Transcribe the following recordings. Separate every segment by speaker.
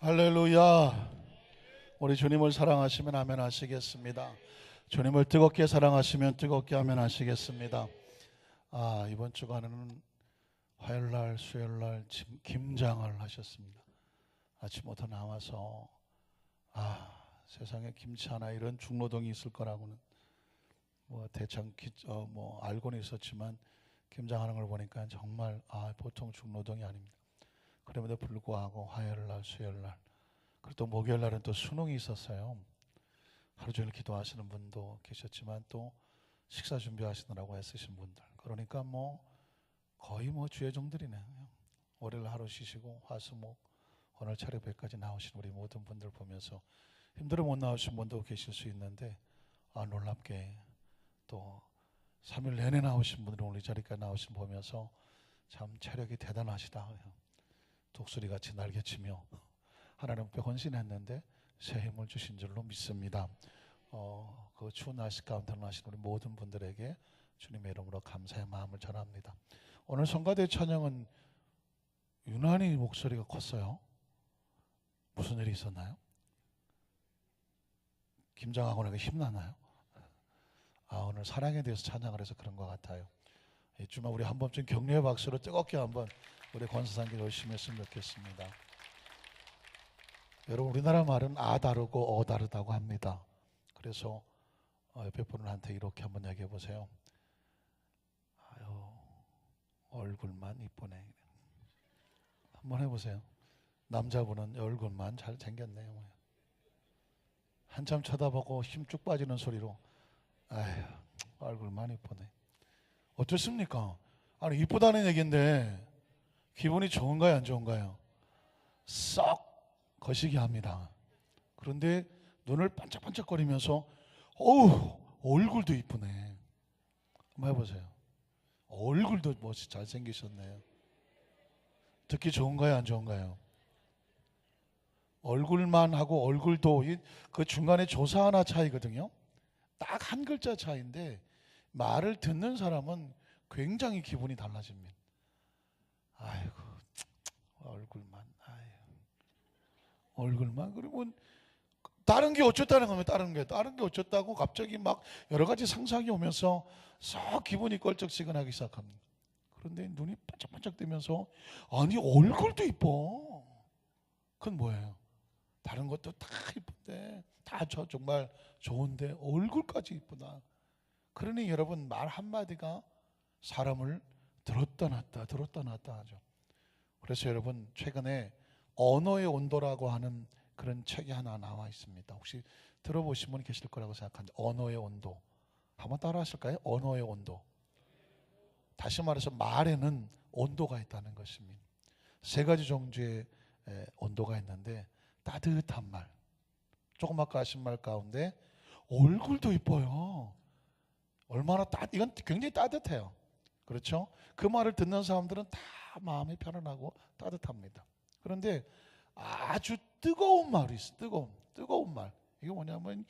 Speaker 1: 할렐루야. 우리 주님을 사랑하시면 아멘 하시겠습니다. 주님을 뜨겁게 사랑하시면 뜨겁게 아멘 하시겠습니다. 이번 주간에는 화요일날 수요일날 김장을 하셨습니다. 아침부터 나와서 세상에 김치 하나 이런 중노동이 있을 거라고는 대충 알고는 있었지만 김장하는 걸 보니까 정말 보통 중노동이 아닙니다. 그럼에도 불구하고 화요일날 수요일날 그리고 또 목요일날은 또 수능이 있었어요. 하루 종일 기도하시는 분도 계셨지만 또 식사 준비하시느라고 애쓰신 분들, 그러니까 거의 주의 종들이네요. 월요일 하루 쉬시고 화수목 오늘 차례배까지 나오신 우리 모든 분들 보면서 힘들어 못 나오신 분도 계실 수 있는데 놀랍게 또 3일 내내 나오신 분들은 오늘 이 자리까지 나오신 보면서 참 체력이 대단하시다, 독수리같이 날개치며 하나님 앞에 헌신했는데 새 힘을 주신 줄로 믿습니다. 그 추운 날씨 가운데 나신 우리 모든 분들에게 주님의 이름으로 감사의 마음을 전합니다. 오늘 성가대 찬양은 유난히 목소리가 컸어요. 무슨 일이 있었나요? 김장하고 나니까 힘나나요? 오늘 사랑에 대해서 찬양을 해서 그런 것 같아요. 이쯤에 우리 한 번쯤 격려의 박수로 뜨겁게 한번 우리 권사상기 열심히 했으면 좋겠습니다. 여러분, 우리나라 말은 다르고 다르다고 합니다. 그래서 옆에 분한테 이렇게 한번 얘기해 보세요. 얼굴만 이쁘네. 한번 해보세요. 남자분은 얼굴만 잘생겼네요. 한참 쳐다보고 힘 쭉 빠지는 소리로 얼굴만 이쁘네. 어떻습니까? 이쁘다는 얘기인데 기분이 좋은가요, 안 좋은가요? 썩 거시기 합니다. 그런데 눈을 반짝반짝거리면서 얼굴도 이쁘네. 한번 해보세요. 얼굴도 잘생기셨네요. 듣기 좋은가요, 안 좋은가요? 얼굴만 하고 얼굴도 그 중간에 조사 하나 차이거든요. 딱 한 글자 차이인데 말을 듣는 사람은 굉장히 기분이 달라집니다. 얼굴만 그러면 다른 게 어쩌다는 겁니다. 다른 게 어쩌다고 갑자기 여러 가지 상상이 오면서 썩 기분이 껄쩍지근하기 시작합니다. 그런데 눈이 반짝반짝 뜨면서 얼굴도 이뻐. 그건 뭐예요? 다른 것도 다 이쁜데 다 정말 좋은데 얼굴까지 이쁘다. 그러니 여러분, 말 한마디가 사람을 들었다 놨다 하죠. 그래서 여러분, 최근에 언어의 온도라고 하는 그런 책이 하나 나와 있습니다. 혹시 들어보신 분 계실 거라고 생각하는데, 언어의 온도 한번 따라 하실까요? 언어의 온도. 다시 말해서 말에는 온도가 있다는 것입니다. 세 가지 종류의 온도가 있는데, 따뜻한 말, 조금 아까 하신 말 가운데 얼굴도 이뻐요. 이건 굉장히 따뜻해요. 그렇죠? 그 말을 듣는 사람들은 다 마음이 편안하고 따뜻합니다. 그런데 아주 뜨거운 말이 있어. 뜨거운 말. 이게 뭐냐면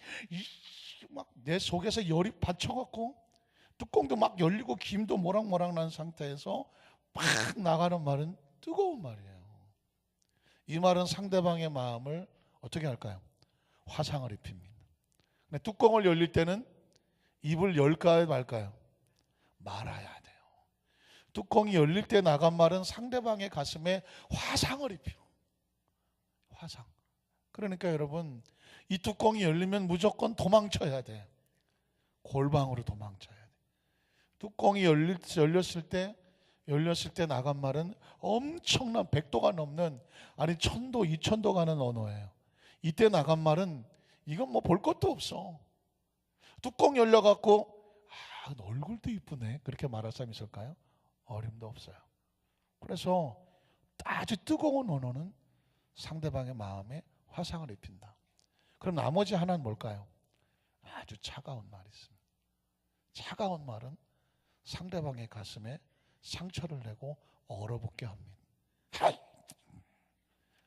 Speaker 1: 내 속에서 열이 받쳐갖고 뚜껑도 열리고 김도 모락모락 난 상태에서 막 나가는 말은 뜨거운 말이에요. 이 말은 상대방의 마음을 어떻게 할까요? 화상을 입힙니다. 근데 뚜껑을 열릴 때는 입을 열까요, 말까요? 말아야 돼요. 뚜껑이 열릴 때 나간 말은 상대방의 가슴에 화상을 입히고. 화상. 그러니까 여러분, 이 뚜껑이 열리면 무조건 도망쳐야 돼. 골방으로 도망쳐야 돼. 뚜껑이 열렸을 때 나간 말은 엄청난 100도가 넘는, 1000도, 2000도 가는 언어예요. 이때 나간 말은 이건 볼 것도 없어. 뚜껑 열려갖고 얼굴도 이쁘네 그렇게 말할 사람이 있을까요? 어림도 없어요. 그래서 아주 뜨거운 언어는 상대방의 마음에 화상을 입힌다. 그럼 나머지 하나는 뭘까요? 아주 차가운 말이 있습니다. 차가운 말은 상대방의 가슴에 상처를 내고 얼어붙게 합니다.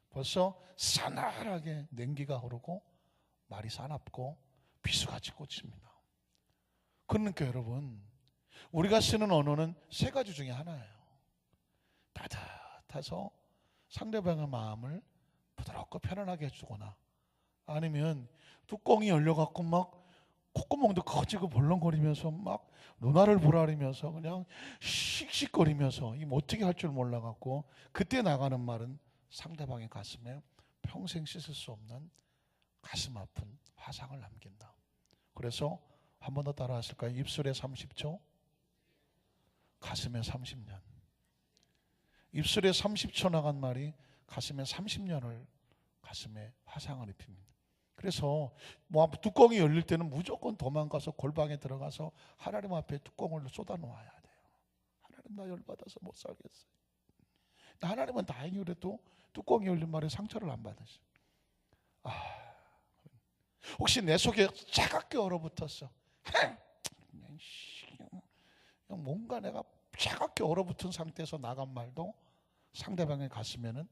Speaker 1: 벌써 싸늘하게 냉기가 흐르고 말이 싸납고 비수같이 꽂힙니다. 그러니까 여러분, 우리가 쓰는 언어는 세 가지 중에 하나예요. 따뜻해서 상대방의 마음을 부드럽고 그 편안하게 해주거나, 아니면 뚜껑이 열려갖고 막 콧구멍도 커지고 벌렁거리면서 막 누나를 보라리면서 그냥 씩씩거리면서 이 어떻게 할 줄 몰라갖고, 그때 나가는 말은 상대방의 가슴에 평생 씻을 수 없는 가슴 아픈 화상을 남긴다. 그래서 한 번 더 따라 하실까요? 입술에 30초, 가슴에 30년. 입술에 30초 나간 말이 가슴에 30년을 가슴에 화상을 입힙니다. 그래서 뭐 뚜껑이 열릴 때는 무조건 도망가서 골방에 들어가서 하나님 앞에 뚜껑을 쏟아 놓아야 돼요. 하나님, 나 열받아서 못 살겠어요. 하나님은 다행히 그래도 뚜껑이 열린 말에 상처를 안 받으셔. 혹시 내 속에 차갑게 얼어붙었어. 뭔가 내가 차갑게 얼어붙은 상태에서 나간 말도 상대방의 가슴에는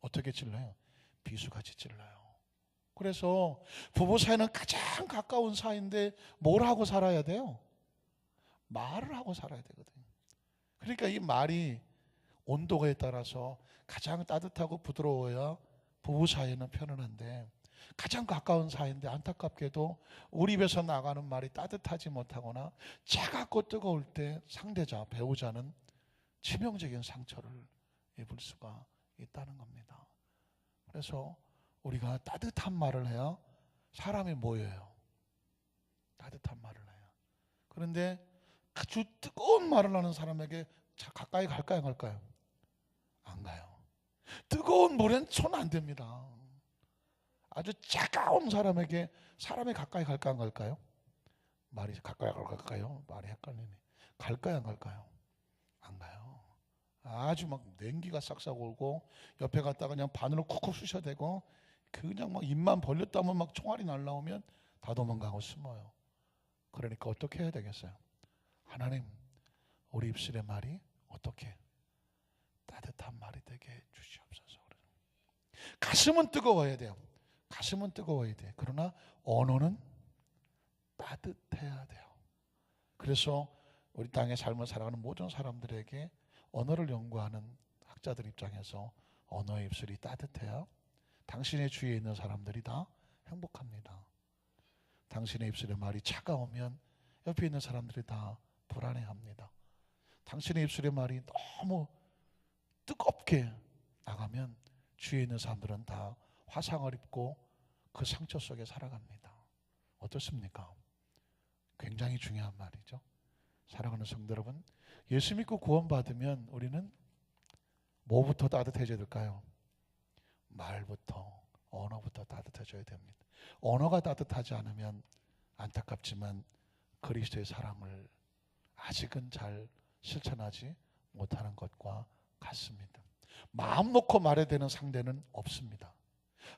Speaker 1: 어떻게 찔러요? 비수같이 찔러요. 그래서 부부 사이는 가장 가까운 사이인데 뭘 하고 살아야 돼요? 말을 하고 살아야 되거든요. 그러니까 이 말이 온도에 따라서 가장 따뜻하고 부드러워야 부부 사이는 편안한데, 가장 가까운 사이인데 안타깝게도 우리 입에서 나가는 말이 따뜻하지 못하거나 차갑고 뜨거울 때 상대자, 배우자는 치명적인 상처를 입을 수가 있다는 겁니다. 그래서 우리가 따뜻한 말을 해야 사람이 모여요. 따뜻한 말을 해야. 그런데 아주 뜨거운 말을 하는 사람에게 가까이 갈까요, 안 갈까요? 안 가요. 뜨거운 물엔 손 안 댑니다. 아주 차가운 사람에게 사람이 가까이 갈까 안 갈까요? 말이 가까이 갈까요? 말이 헷갈리네. 갈까요, 안 갈까요? 안 가요. 아주 막 냉기가 싹싹 오고 옆에 갔다가 그냥 바늘로 쿡쿡 쑤셔대고 그냥 막 입만 벌렸다면 막 총알이 날라오면 다 도망가고 숨어요. 그러니까 어떻게 해야 되겠어요? 하나님, 우리 입술의 말이 어떻게 따뜻한 말이 되게 주시옵소서. 가슴은 뜨거워야 돼요. 가슴은 뜨거워야 돼. 그러나 언어는 따뜻해야 돼요. 그래서 우리 땅의 삶을 살아가는 모든 사람들에게 언어를 연구하는 학자들 입장에서 언어의 입술이 따뜻해야 당신의 주위에 있는 사람들이 다 행복합니다. 당신의 입술의 말이 차가우면 옆에 있는 사람들이 다 불안해합니다. 당신의 입술의 말이 너무 뜨겁게 나가면 주위에 있는 사람들은 다 화상을 입고 그 상처 속에 살아갑니다. 어떻습니까? 굉장히 중요한 말이죠. 사랑하는 성도 여러분, 예수 믿고 구원받으면 우리는 뭐부터 따뜻해져야 될까요? 말부터, 언어부터 따뜻해져야 됩니다. 언어가 따뜻하지 않으면 안타깝지만 그리스도의 사랑을 아직은 잘 실천하지 못하는 것과 같습니다. 마음 놓고 말해야 되는 상대는 없습니다.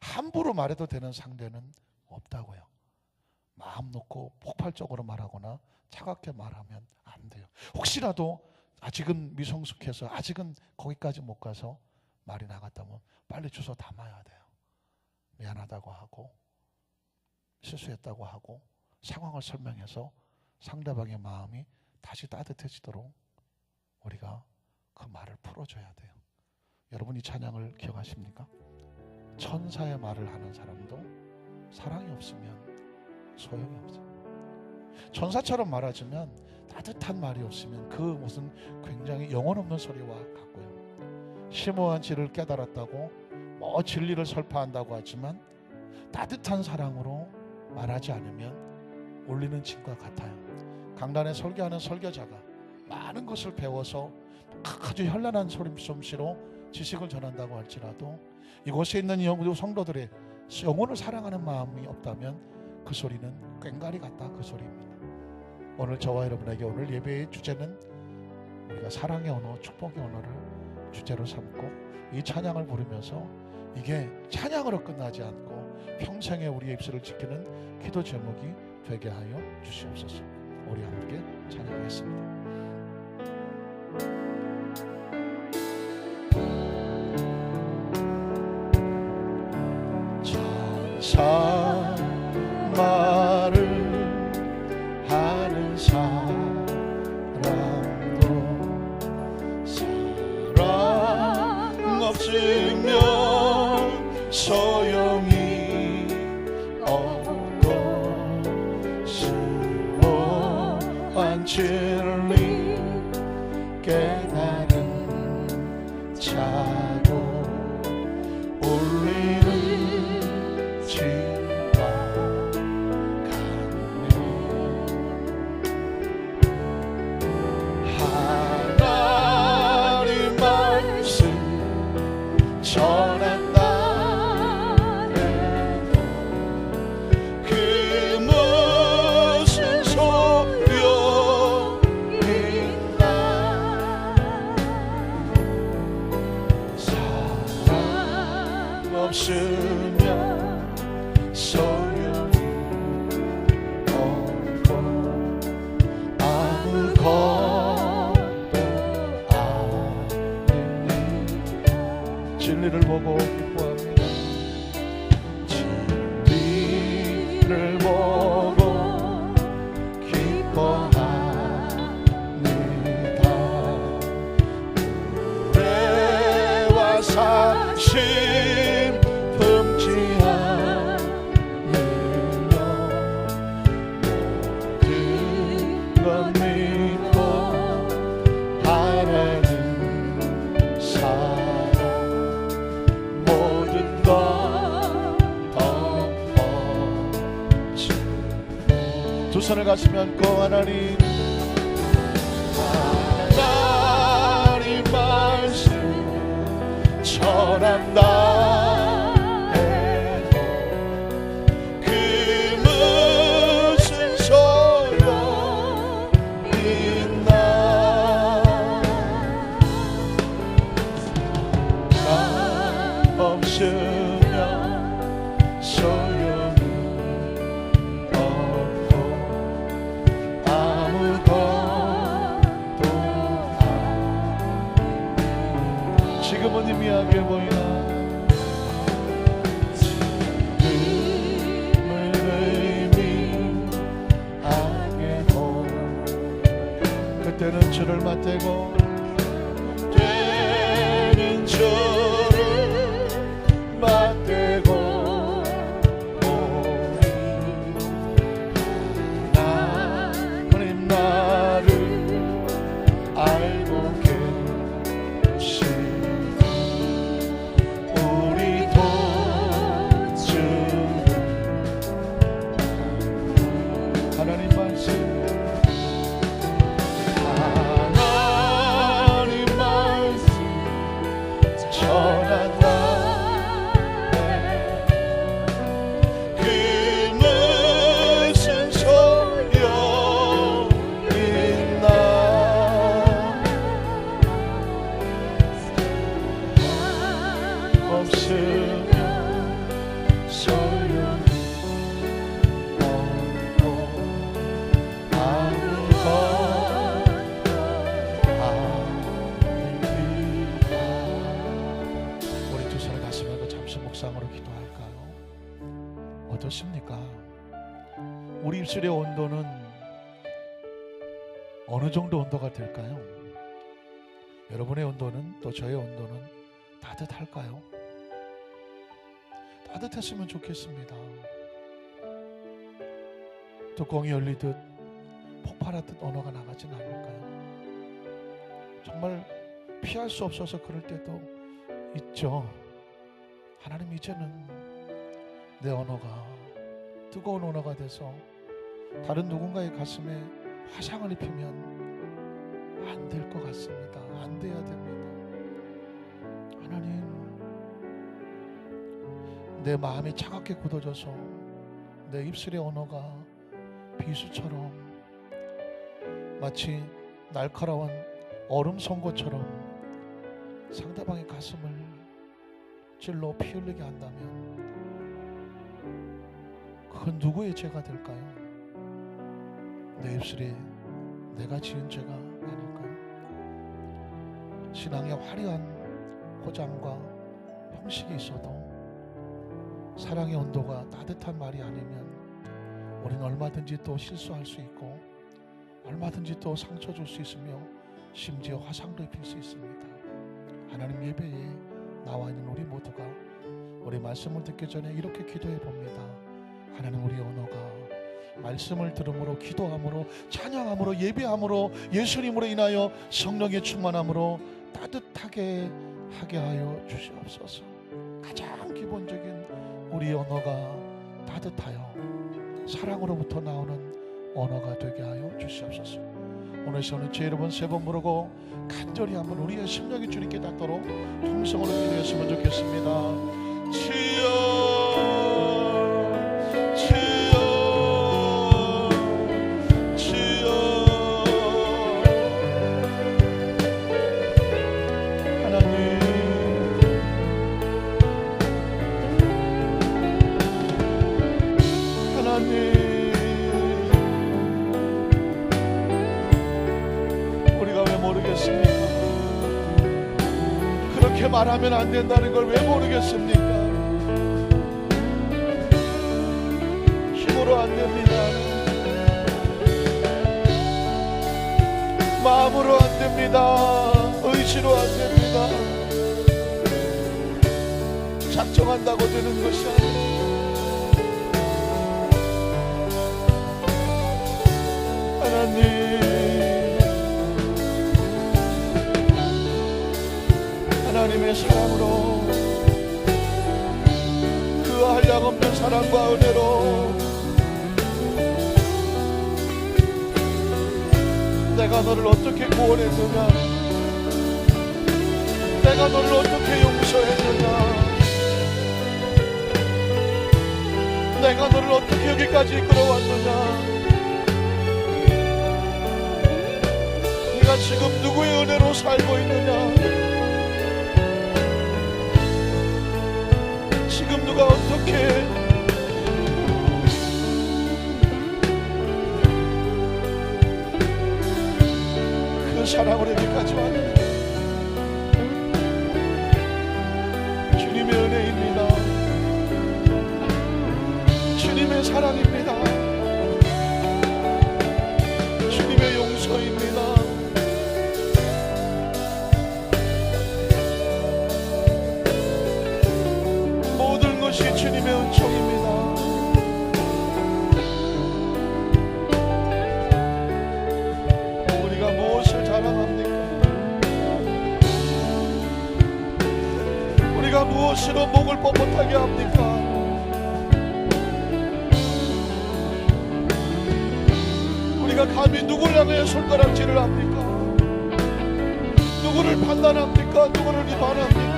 Speaker 1: 함부로 말해도 되는 상대는 없다고요. 마음 놓고 폭발적으로 말하거나 차갑게 말하면 안 돼요. 혹시라도 아직은 미성숙해서 아직은 거기까지 못 가서 말이 나갔다면 빨리 주워 담아야 돼요. 미안하다고 하고 실수했다고 하고 상황을 설명해서 상대방의 마음이 다시 따뜻해지도록 우리가 그 말을 풀어줘야 돼요. 여러분, 이 찬양을 기억하십니까? 천사의 말을 하는 사람도 사랑이 없으면 소용이 없어요. 천사처럼 말하지만 따뜻한 말이 없으면 그 무슨 굉장히 영혼 없는 소리와 같고요. 심오한 진리를 깨달았다고 뭐 진리를 설파한다고 하지만 따뜻한 사랑으로 말하지 않으면 울리는 진과 같아요. 강단에 설교하는 설교자가 많은 것을 배워서 아주 현란한 솜씨로 지식을 전한다고 할지라도 이곳에 있는 성도들의 영혼을 사랑하는 마음이 없다면 그 소리는 꽹과리 같다, 그 소리입니다. 오늘 저와 여러분에게 오늘 예배의 주제는 우리가 사랑의 언어, 축복의 언어를 주제로 삼고 이 찬양을 부르면서 이게 찬양으로 끝나지 않고 평생에 우리의 입술을 지키는 기도 제목이 되게 하여 주시옵소서. 우리 함께 찬양하겠습니다. 천사 말을 하는 사람도 사랑 없으면 소용이 없고 수고한 진리 깨달은 자도 울리는 진화 같네. 하나님 말씀 전한다 해도 그 무슨 소용이 있나. 사랑 없으면 소용이 없고 아무것도 아닙니다. 진리를 보고 기뻐합니다. 진리를 보고 기뻐합니다. 노래와 사심 품지 않으며 모든 것 믿고 바라는 사랑 모든 것 덮어주고 두 손을 가슴에 안고 하나님 말씀 전한다 해도 그 무슨 소용 있나. 나 없으면 소용이 없고 아무것도 아닙니다. 지금은 희미하게 보이나 지금은 의미하게 보이나 그때는 주를 맞대고 되는 주를 맞대고 하나님 나를 알고 계시니 우리도 주를 하나님 말씀 하나님 말씀 전한다 그 무슨 소용 있나. 없으면 소용이 없고 아무것도 아닙니다. 우리 두 손을 가슴에 하고 잠시 묵상으로 기도할까요? 어떻습니까? 우리 입술의 온도는 어느 정도 온도가 될까요? 여러분의 온도는 또 저의 온도는 따뜻할까요? 따뜻했으면 좋겠습니다. 뚜껑이 열리듯 폭발하듯 언어가 나가진 않을까요? 정말 피할 수 없어서 그럴 때도 있죠. 하나님 이제는 내 언어가 뜨거운 언어가 돼서 다른 누군가의 가슴에 화상을 입히면 안 될 것 같습니다. 안 돼야 됩니다. 하나님 내 마음이 차갑게 굳어져서 내 입술의 언어가 비수처럼 마치 날카로운 얼음 송곳처럼 상대방의 가슴을 찔러 피 흘리게 한다면 그건 누구의 죄가 될까요? 내 입술이 내가 지은 죄가 아닐까요? 신앙의 화려한 포장과 형식이 있어도 사랑의 온도가 따뜻한 말이 아니면 우리는 얼마든지 또 실수할 수 있고 얼마든지 또 상처 줄 수 있으며 심지어 화상도 입힐 수 있습니다. 하나님 예배에 나와 있는 우리 모두가 우리 말씀을 듣기 전에 이렇게 기도해 봅니다. 하나님, 우리 언어가 말씀을 들음으로, 기도함으로, 찬양함으로, 예배함으로, 예수님으로 인하여 성령의 충만함으로 따뜻하게 하게 하여 주시옵소서. 가장 기본적인 우리 언어가 따뜻하여 사랑으로부터 나오는 언어가 되게 하여 주시옵소서. 오늘 저는 제 이름은 3번 부르고 간절히 한번 우리의 심령이 주님께 닿도록 통성으로 기도했으면 좋겠습니다. 주여, 주여, 주여. 하나님, 하나님, 우리가 왜 모르겠습니까? 그렇게 말하면 안 된다는 걸 왜 모르겠습니까? 힘으로 안 됩니다. 마음으로 안 됩니다. 의지로 안 됩니다. 작정한다고 되는 것이 아닙니다. 하나님, 하나님의 사랑으로, 그 한량없는 사랑과 은혜로 내가 너를 어떻게 구원했느냐, 내가 너를 어떻게 용서했느냐, 내가 너를 어떻게 여기까지 이끌어왔느냐, 네가 지금 누구의 은혜로 살고 있느냐, 지금 누가 어떻게 그 사랑으로 여기까지 왔느냐. 주님의 은혜입니다. 주님의 사랑입니다. 주님의 용서입니다. 모든 것이 주님의 은총입니다. 우리가 무엇을 자랑합니까? 우리가 무엇으로 목을 뻣뻣하게 합니까? 우리가 감히 누구를 향해 손가락질을 합니까? 누구를 판단합니까? 누구를 비판합니까?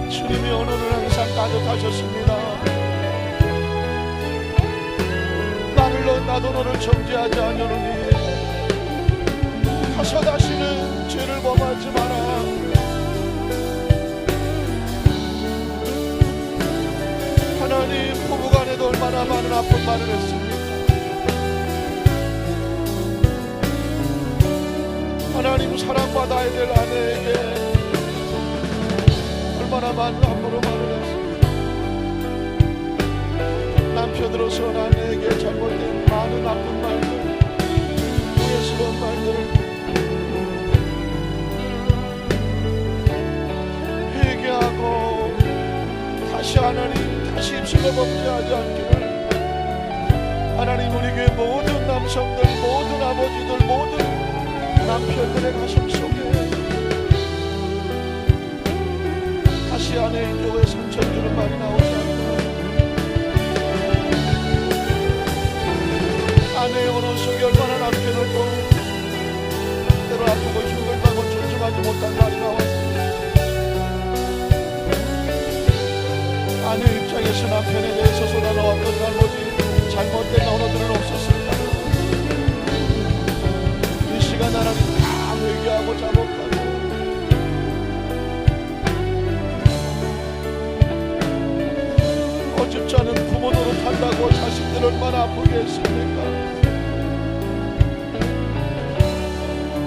Speaker 1: 주님의 언어는 항상 따뜻하셨습니다. 나도 너를 정죄하지 않으노니 가서 다시는 죄를 범하지 마라. 하나님, 부부간에도 얼마나 많은 아픈 말을 했습니까? 하나님, 사랑받아야 될 아내에게 얼마나 많은 함부로 말을 했습니까? 남편으로서 아내에게 잘못된 많은 나쁜 말들, 후회스러운 말들을 회개하고 다시 하나님, 다시 입술로 범죄하지 않기를 하나님, 우리 교회 모든 남성들, 모든 아버지들, 모든 남편들의 가슴 속에 다시 아내인 교회 상처 주는 말이 나오지 않도록 아내의 언어 속에 얼마나 남편을 또 때로 아프고 힘들다고 존중하지 못한 말이 나왔습니다. 아내 입장에서 남편에 대해서 쏟아놓았던 잘못이, 잘못된 언어들은 없었습니다. 이 시간 하나님 다 회개하고 자복하고 어줍지 않은 부모 노릇한다고 자식들 얼마나 아프게 했습니까?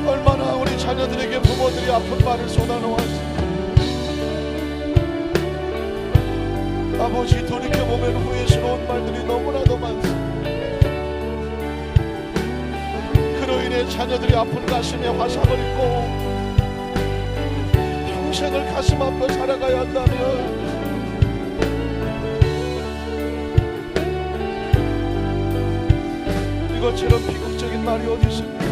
Speaker 1: 얼마나 우리 자녀들에게 부모들이 아픈 말을 쏟아놓았습니까? 아버지, 돌이켜보면 후회스러운 말들이 너무나도 많습니다. 우리의 자녀들이 아픈 가슴에 화상을 입고 평생을 가슴 아파 살아가야 한다면 이것처럼 비극적인 말이 어디 있습니까?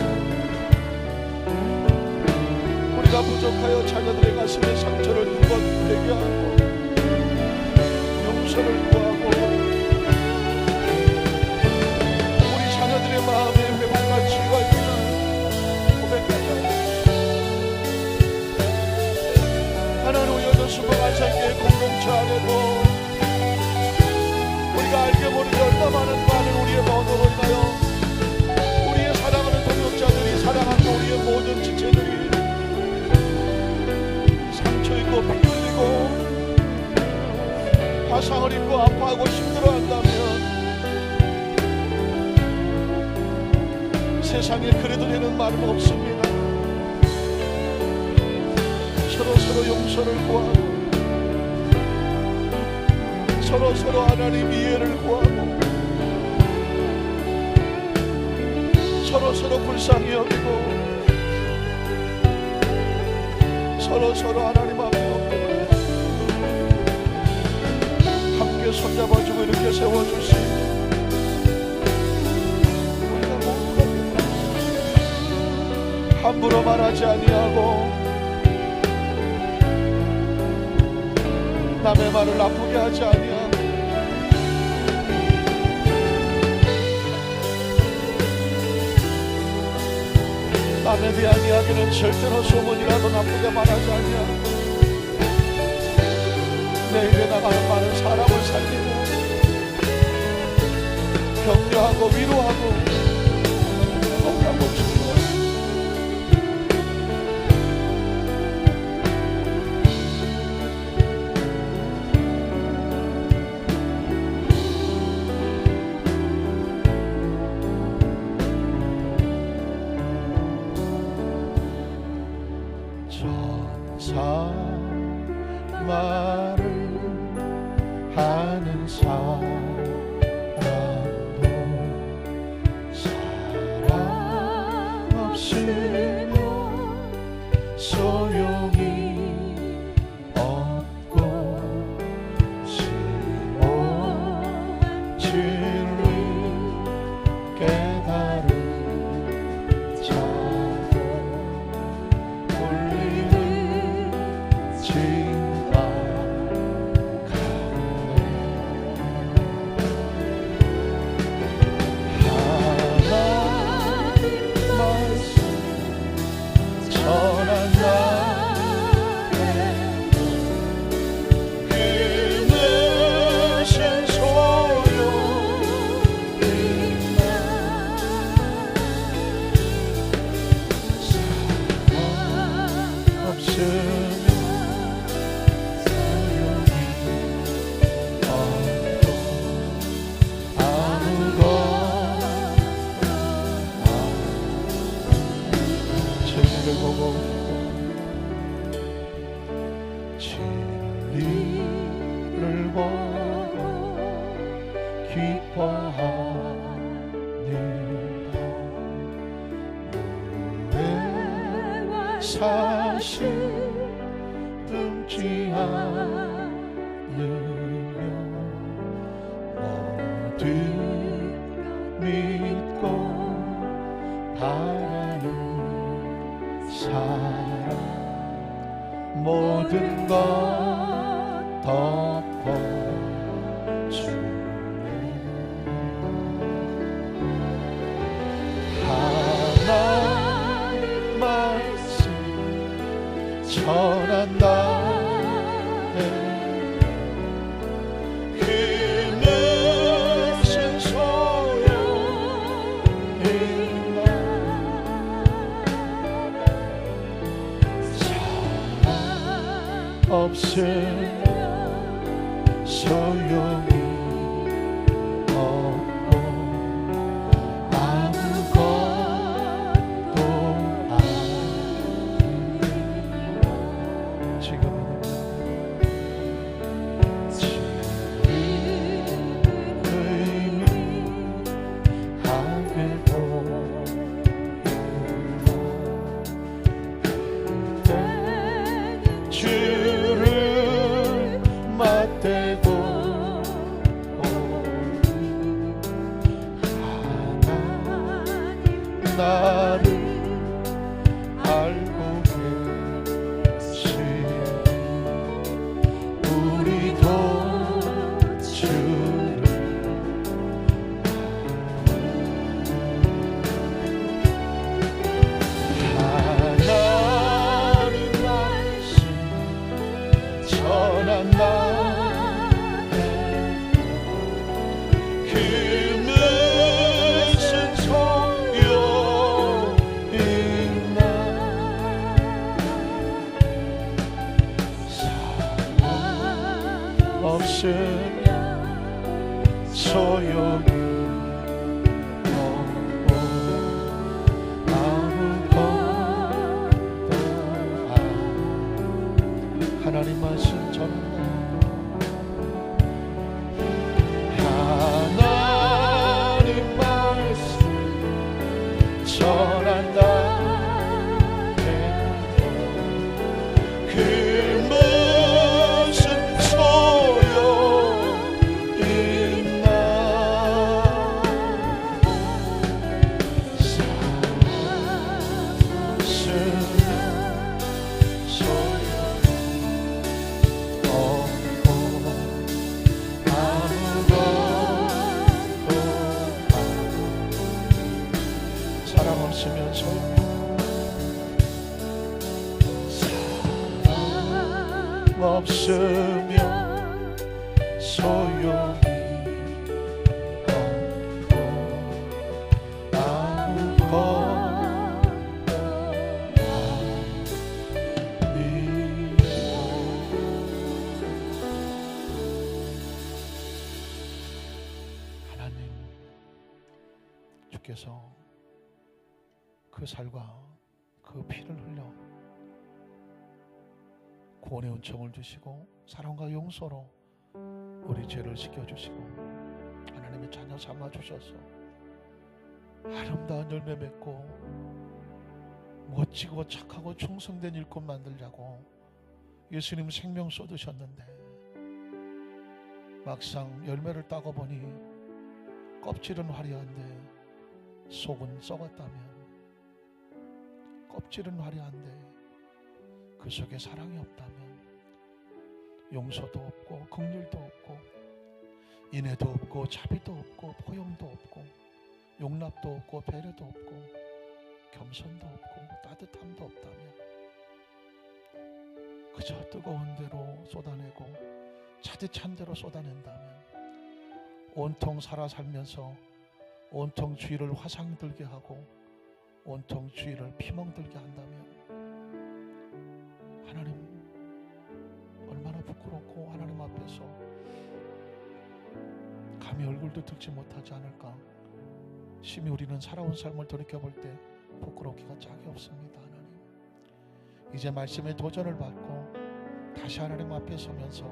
Speaker 1: 우리가 부족하여 자녀들의 가슴에 상처를 두 번 되게 하고 용서를 구하고 우리 자녀들의 마음에 회복할 지혜가 있구나 고백하자. 하나님, 우리 여전수목 안산교회 공동체 안에도 우리가 알게 모르게 얼마나 많은 우리의 번호를 있나요? 우리의 사랑하는 동역자들이, 사랑하는 우리의 모든 지체들이 상처 입고 피 흘리고 화상을 입고 아파하고 힘들어한다면 세상에 그래도 되는 말은 없습니다. 서로 용서를 구하고 서로 하나님 이해를 구하고 서로 불쌍히 여기고 서로 하나님 앞에 함께 손잡아주고 이렇게 세워주시고 우리가 모두가 함부로 말하지 아니하고 남의 말을 나쁘게 하지 아니하고 남에 대한 이야기는 절대로 소문이라도 나쁘게 말하지 아니하고 내 입에 나가는 말은 사람을 살리고 격려하고 위로하고 건강고 전사 말을 하는 사람도 사랑 없으면 소용이 없고 심오한 진리 깨달은 자도 울리는 진리를 보고 기뻐하니라. 무례와 사실 듬지 않으며 모두 믿고 바라는 사랑 모든 것 덮어주네. 하나님 말씀 전한다. 그 무슨 소용이나 없으면 소용이 없고 아무것도 아니라. 지금은 의미하게 보여 나를 알고 계시 우리도 주를 하나님 말씀 전한다 그 무슨 소용있나 사랑 없으면 소용이 없고 아무것도 하나님 말씀 전한다 하나님 말씀 전한다 그 무슨 소용있나 사랑 없으면 소용이 사랑 없으면 소용이 없고 아무것도 아니고 하나님 주께서 그 살과 그 피를 흘려 구원의 은총을 주시고 사랑과 용서로 우리 죄를 씻겨주시고 하나님의 자녀 삼아 주셔서 아름다운 열매 맺고 멋지고 착하고 충성된 일꾼 만들자고 예수님 생명 쏟으셨는데 막상 열매를 따고 보니 껍질은 화려한데 속은 썩었다면 껍질은 화려한데 그 속에 사랑이 없다면 용서도 없고 긍휼도 없고 인애도 없고 자비도 없고 포용도 없고 용납도 없고 배려도 없고 겸손도 없고 따뜻함도 없다면 그저 뜨거운 대로 쏟아내고 차디찬 대로 쏟아낸다면 온통 살아 살면서 온통 주위를 화상 들게 하고 온통 주위를 피멍들게 한다면 하나님 얼마나 부끄럽고 하나님 앞에서 감히 얼굴도 들지 못하지 않을까. 심히 우리는 살아온 삶을 돌이켜볼 때 부끄럽기가 짝이 없습니다. 하나님 이제 말씀의 도전을 받고 다시 하나님 앞에 서면서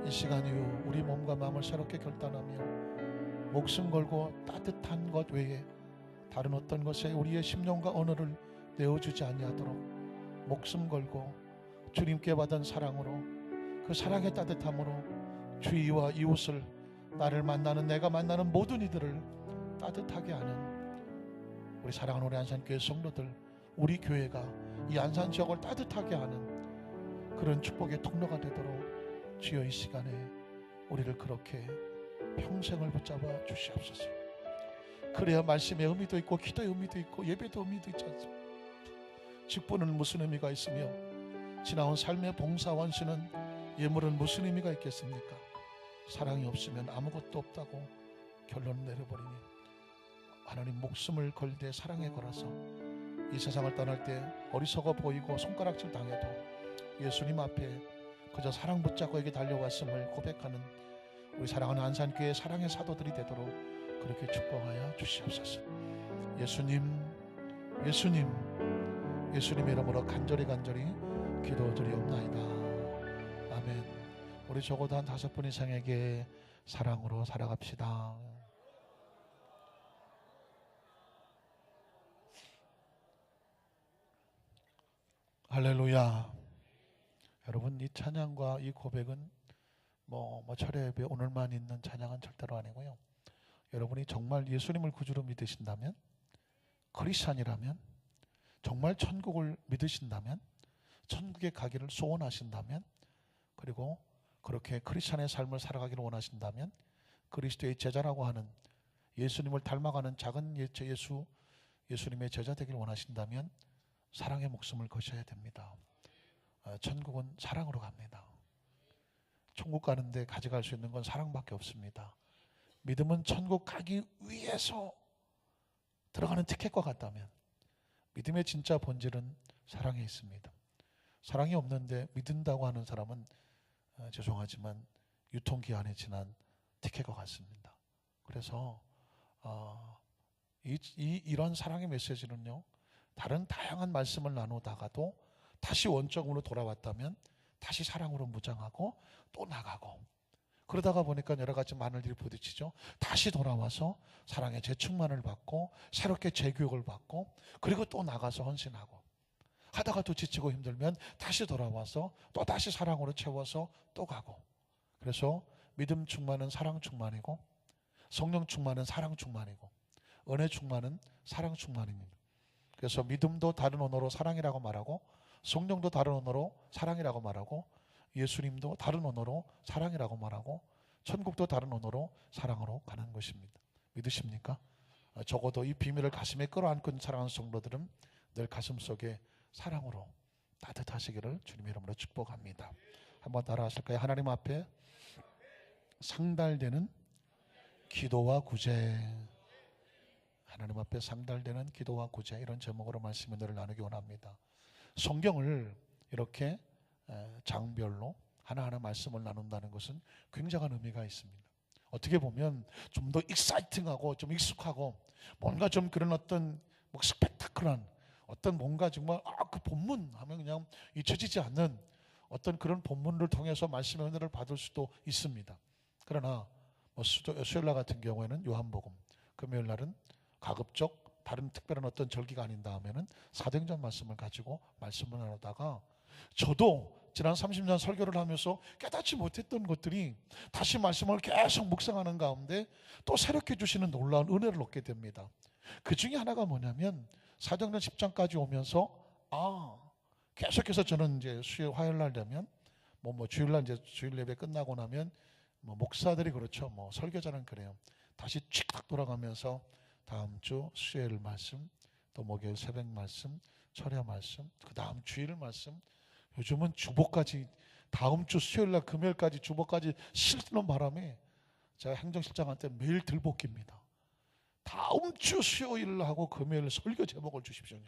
Speaker 1: 이 시간 이후 우리 몸과 마음을 새롭게 결단하며 목숨 걸고 따뜻한 것 외에 다른 어떤 것에 우리의 심령과 언어를 내어주지 아니하도록 목숨 걸고 주님께 받은 사랑으로 그 사랑의 따뜻함으로 주위와 이웃을 나를 만나는 내가 만나는 모든 이들을 따뜻하게 하는 우리 사랑하는 우리 안산교회 성도들 우리 교회가 이 안산 지역을 따뜻하게 하는 그런 축복의 통로가 되도록 주여 이 시간에 우리를 그렇게 평생을 붙잡아 주시옵소서. 그래야 말씀의 의미도 있고 기도의 의미도 있고 예배도 의미도 있지 않습니까? 직분은 무슨 의미가 있으며 지나온 삶의 봉사 원수는 예물은 무슨 의미가 있겠습니까? 사랑이 없으면 아무것도 없다고 결론을 내려버리니 하나님 목숨을 걸되 사랑에 걸어서 이 세상을 떠날 때 어리석어 보이고 손가락질 당해도 예수님 앞에 그저 사랑 붙잡고 에게 달려왔음을 고백하는 우리 사랑하는 안산교회 사랑의 사도들이 되도록 그렇게 축복하여 주시옵소서. 예수님의 이름으로 간절히 기도드리옵나이다. 아멘. 우리 적어도 한 5분 이상에게 사랑으로 살아갑시다. 할렐루야. 여러분 이 찬양과 이 고백은 철회 예배 오늘만 있는 찬양은 절대로 아니고요. 여러분이 정말 예수님을 구주로 믿으신다면 크리스찬이라면, 정말 천국을 믿으신다면, 천국에 가기를 소원하신다면, 그리고 그렇게 크리스찬의 삶을 살아가기를 원하신다면, 그리스도의 제자라고 하는 예수님을 닮아가는 작은 예수님의 제자 되기를 원하신다면 사랑의 목숨을 거셔야 됩니다. 천국은 사랑으로 갑니다. 천국 가는데 가져갈 수 있는 건 사랑밖에 없습니다. 믿음은 천국 가기 위해서 들어가는 티켓과 같다면 믿음의 진짜 본질은 사랑에 있습니다. 사랑이 없는데 믿는다고 하는 사람은 죄송하지만 유통기한이 지난 티켓과 같습니다. 그래서 이런 사랑의 메시지는요, 다른 다양한 말씀을 나누다가도 다시 원점으로 돌아왔다면 다시 사랑으로 무장하고 또 나가고, 그러다가 보니까 여러 가지 바늘들이 부딪히죠. 다시 돌아와서 사랑의 재충만을 받고 새롭게 재교육을 받고, 그리고 또 나가서 헌신하고, 하다가 또 지치고 힘들면 다시 돌아와서 또 다시 사랑으로 채워서 또 가고. 그래서 믿음 충만은 사랑 충만이고, 성령 충만은 사랑 충만이고, 은혜 충만은 사랑 충만입니다. 그래서 믿음도 다른 언어로 사랑이라고 말하고, 성령도 다른 언어로 사랑이라고 말하고, 예수님도 다른 언어로 사랑이라고 말하고, 천국도 다른 언어로 사랑으로 가는 것입니다. 믿으십니까? 적어도 이 비밀을 가슴에 끌어안고 사랑하는 성도들은 늘 가슴속에 사랑으로 따뜻하시기를 주님의 이름으로 축복합니다. 한번 따라 하실까요? 하나님 앞에 상달되는 기도와 구제. 하나님 앞에 상달되는 기도와 구제, 이런 제목으로 말씀을 늘 나누기 원합니다. 성경을 이렇게 장별로 하나하나 말씀을 나눈다는 것은 굉장한 의미가 있습니다. 어떻게 보면 좀 더 익사이팅하고 좀 익숙하고 뭔가 좀 그런 어떤 스펙타클한 어떤 뭔가 정말 그 본문 하면 그냥 잊혀지지 않는 어떤 그런 본문을 통해서 말씀의 은혜를 받을 수도 있습니다. 그러나 수요일날 같은 경우에는 요한복음, 금요일 날은 가급적 다른 특별한 어떤 절기가 아닌 다음에는 사도행전 말씀을 가지고 말씀을 나누다가, 저도 지난 30년 설교를 하면서 깨닫지 못했던 것들이 다시 말씀을 계속 묵상하는 가운데 또 새롭게 주시는 놀라운 은혜를 얻게 됩니다. 그 중에 하나가 뭐냐면, 사도행전 10장까지 오면서 계속해서 저는 이제 수요일 화요일 날 되면 주일날 이제 주일 예배 끝나고 나면 목사들이 그렇죠, 설교자는 그래요, 다시 칙딱 돌아가면서 다음 주 수요일 말씀, 또 목요일 새벽 말씀, 철야 말씀, 그 다음 주일 말씀, 요즘은 주보까지 다음 주 수요일날 금요일까지 주보까지 실는 바람에 제가 행정실장한테 매일 들볶입니다. 다음 주 수요일하고 금요일 설교 제목을 주십시오.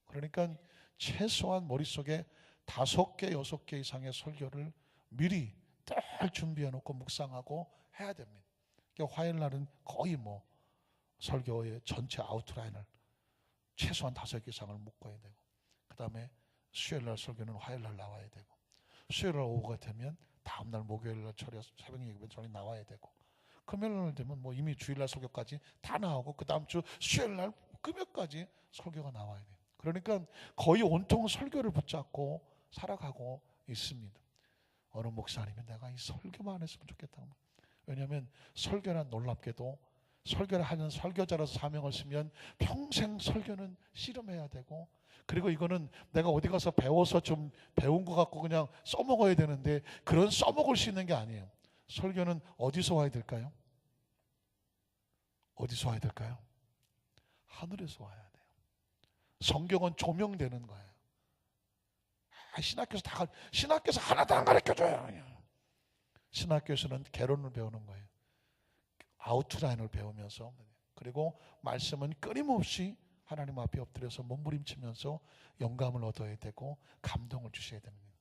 Speaker 1: 그러니까 최소한 머릿속에 5개, 6개 이상의 설교를 미리 늘 준비해 놓고 묵상하고 해야 됩니다. 그러니까 화요일 날은 거의 설교의 전체 아웃라인을 최소한 5개 이상을 묶어야 되고, 그 다음에 수요일날 설교는 화요일날 나와야 되고, 수요일날 오후가 되면 다음날 목요일날 새벽 예배 전에 나와야 되고, 금요일날 되면 이미 주일날 설교까지 다 나오고, 그 다음 주 수요일날 금요일까지 설교가 나와야 돼요. 그러니까 거의 온통 설교를 붙잡고 살아가고 있습니다. 어느 목사님이 내가 이 설교만 했으면 좋겠다고. 왜냐하면 설교란 놀랍게도 설교를 하는 설교자로서 사명을 쓰면 평생 설교는 씨름해야 되고, 그리고 이거는 내가 어디 가서 배워서 좀 배운 것 같고 그냥 써먹어야 되는데, 그런 써먹을 수 있는 게 아니에요. 설교는 어디서 와야 될까요? 어디서 와야 될까요? 하늘에서 와야 돼요. 성경은 조명되는 거예요. 신학교에서 하나도 안 가르쳐줘요. 신학교에서는 개론을 배우는 거예요. 아웃라인을 배우면서, 그리고 말씀은 끊임없이 하나님 앞에 엎드려서 몸부림치면서 영감을 얻어야 되고 감동을 주셔야 되는 거예요.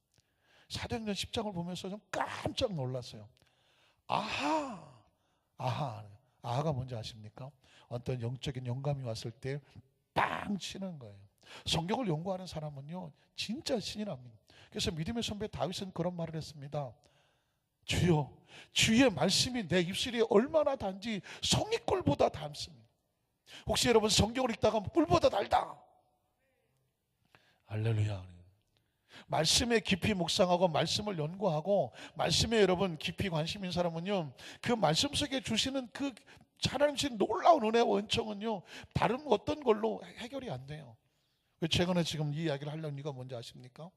Speaker 1: 사도행전 10장을 보면서 좀 깜짝 놀랐어요. 아하가 뭔지 아십니까? 어떤 영적인 영감이 왔을 때 빵 치는 거예요. 성경을 연구하는 사람은요 진짜 신이 납니다. 그래서 믿음의 선배 다윗은 그런 말을 했습니다. 주여, 주의 말씀이 내 입술이 얼마나 단지 성이꿀보다 닮습니다. 혹시 여러분 성경을 읽다가 꿀보다 달다? 할렐루야. 말씀에 깊이 묵상하고 말씀을 연구하고 말씀에 여러분 깊이 관심 있는 사람은요, 그 말씀 속에 주시는 그 하나님 주신 놀라운 은혜와 은총은요, 다른 어떤 걸로 해결이 안 돼요. 최근에 지금 이 이야기를 하려는 이유가 뭔지 아십니까?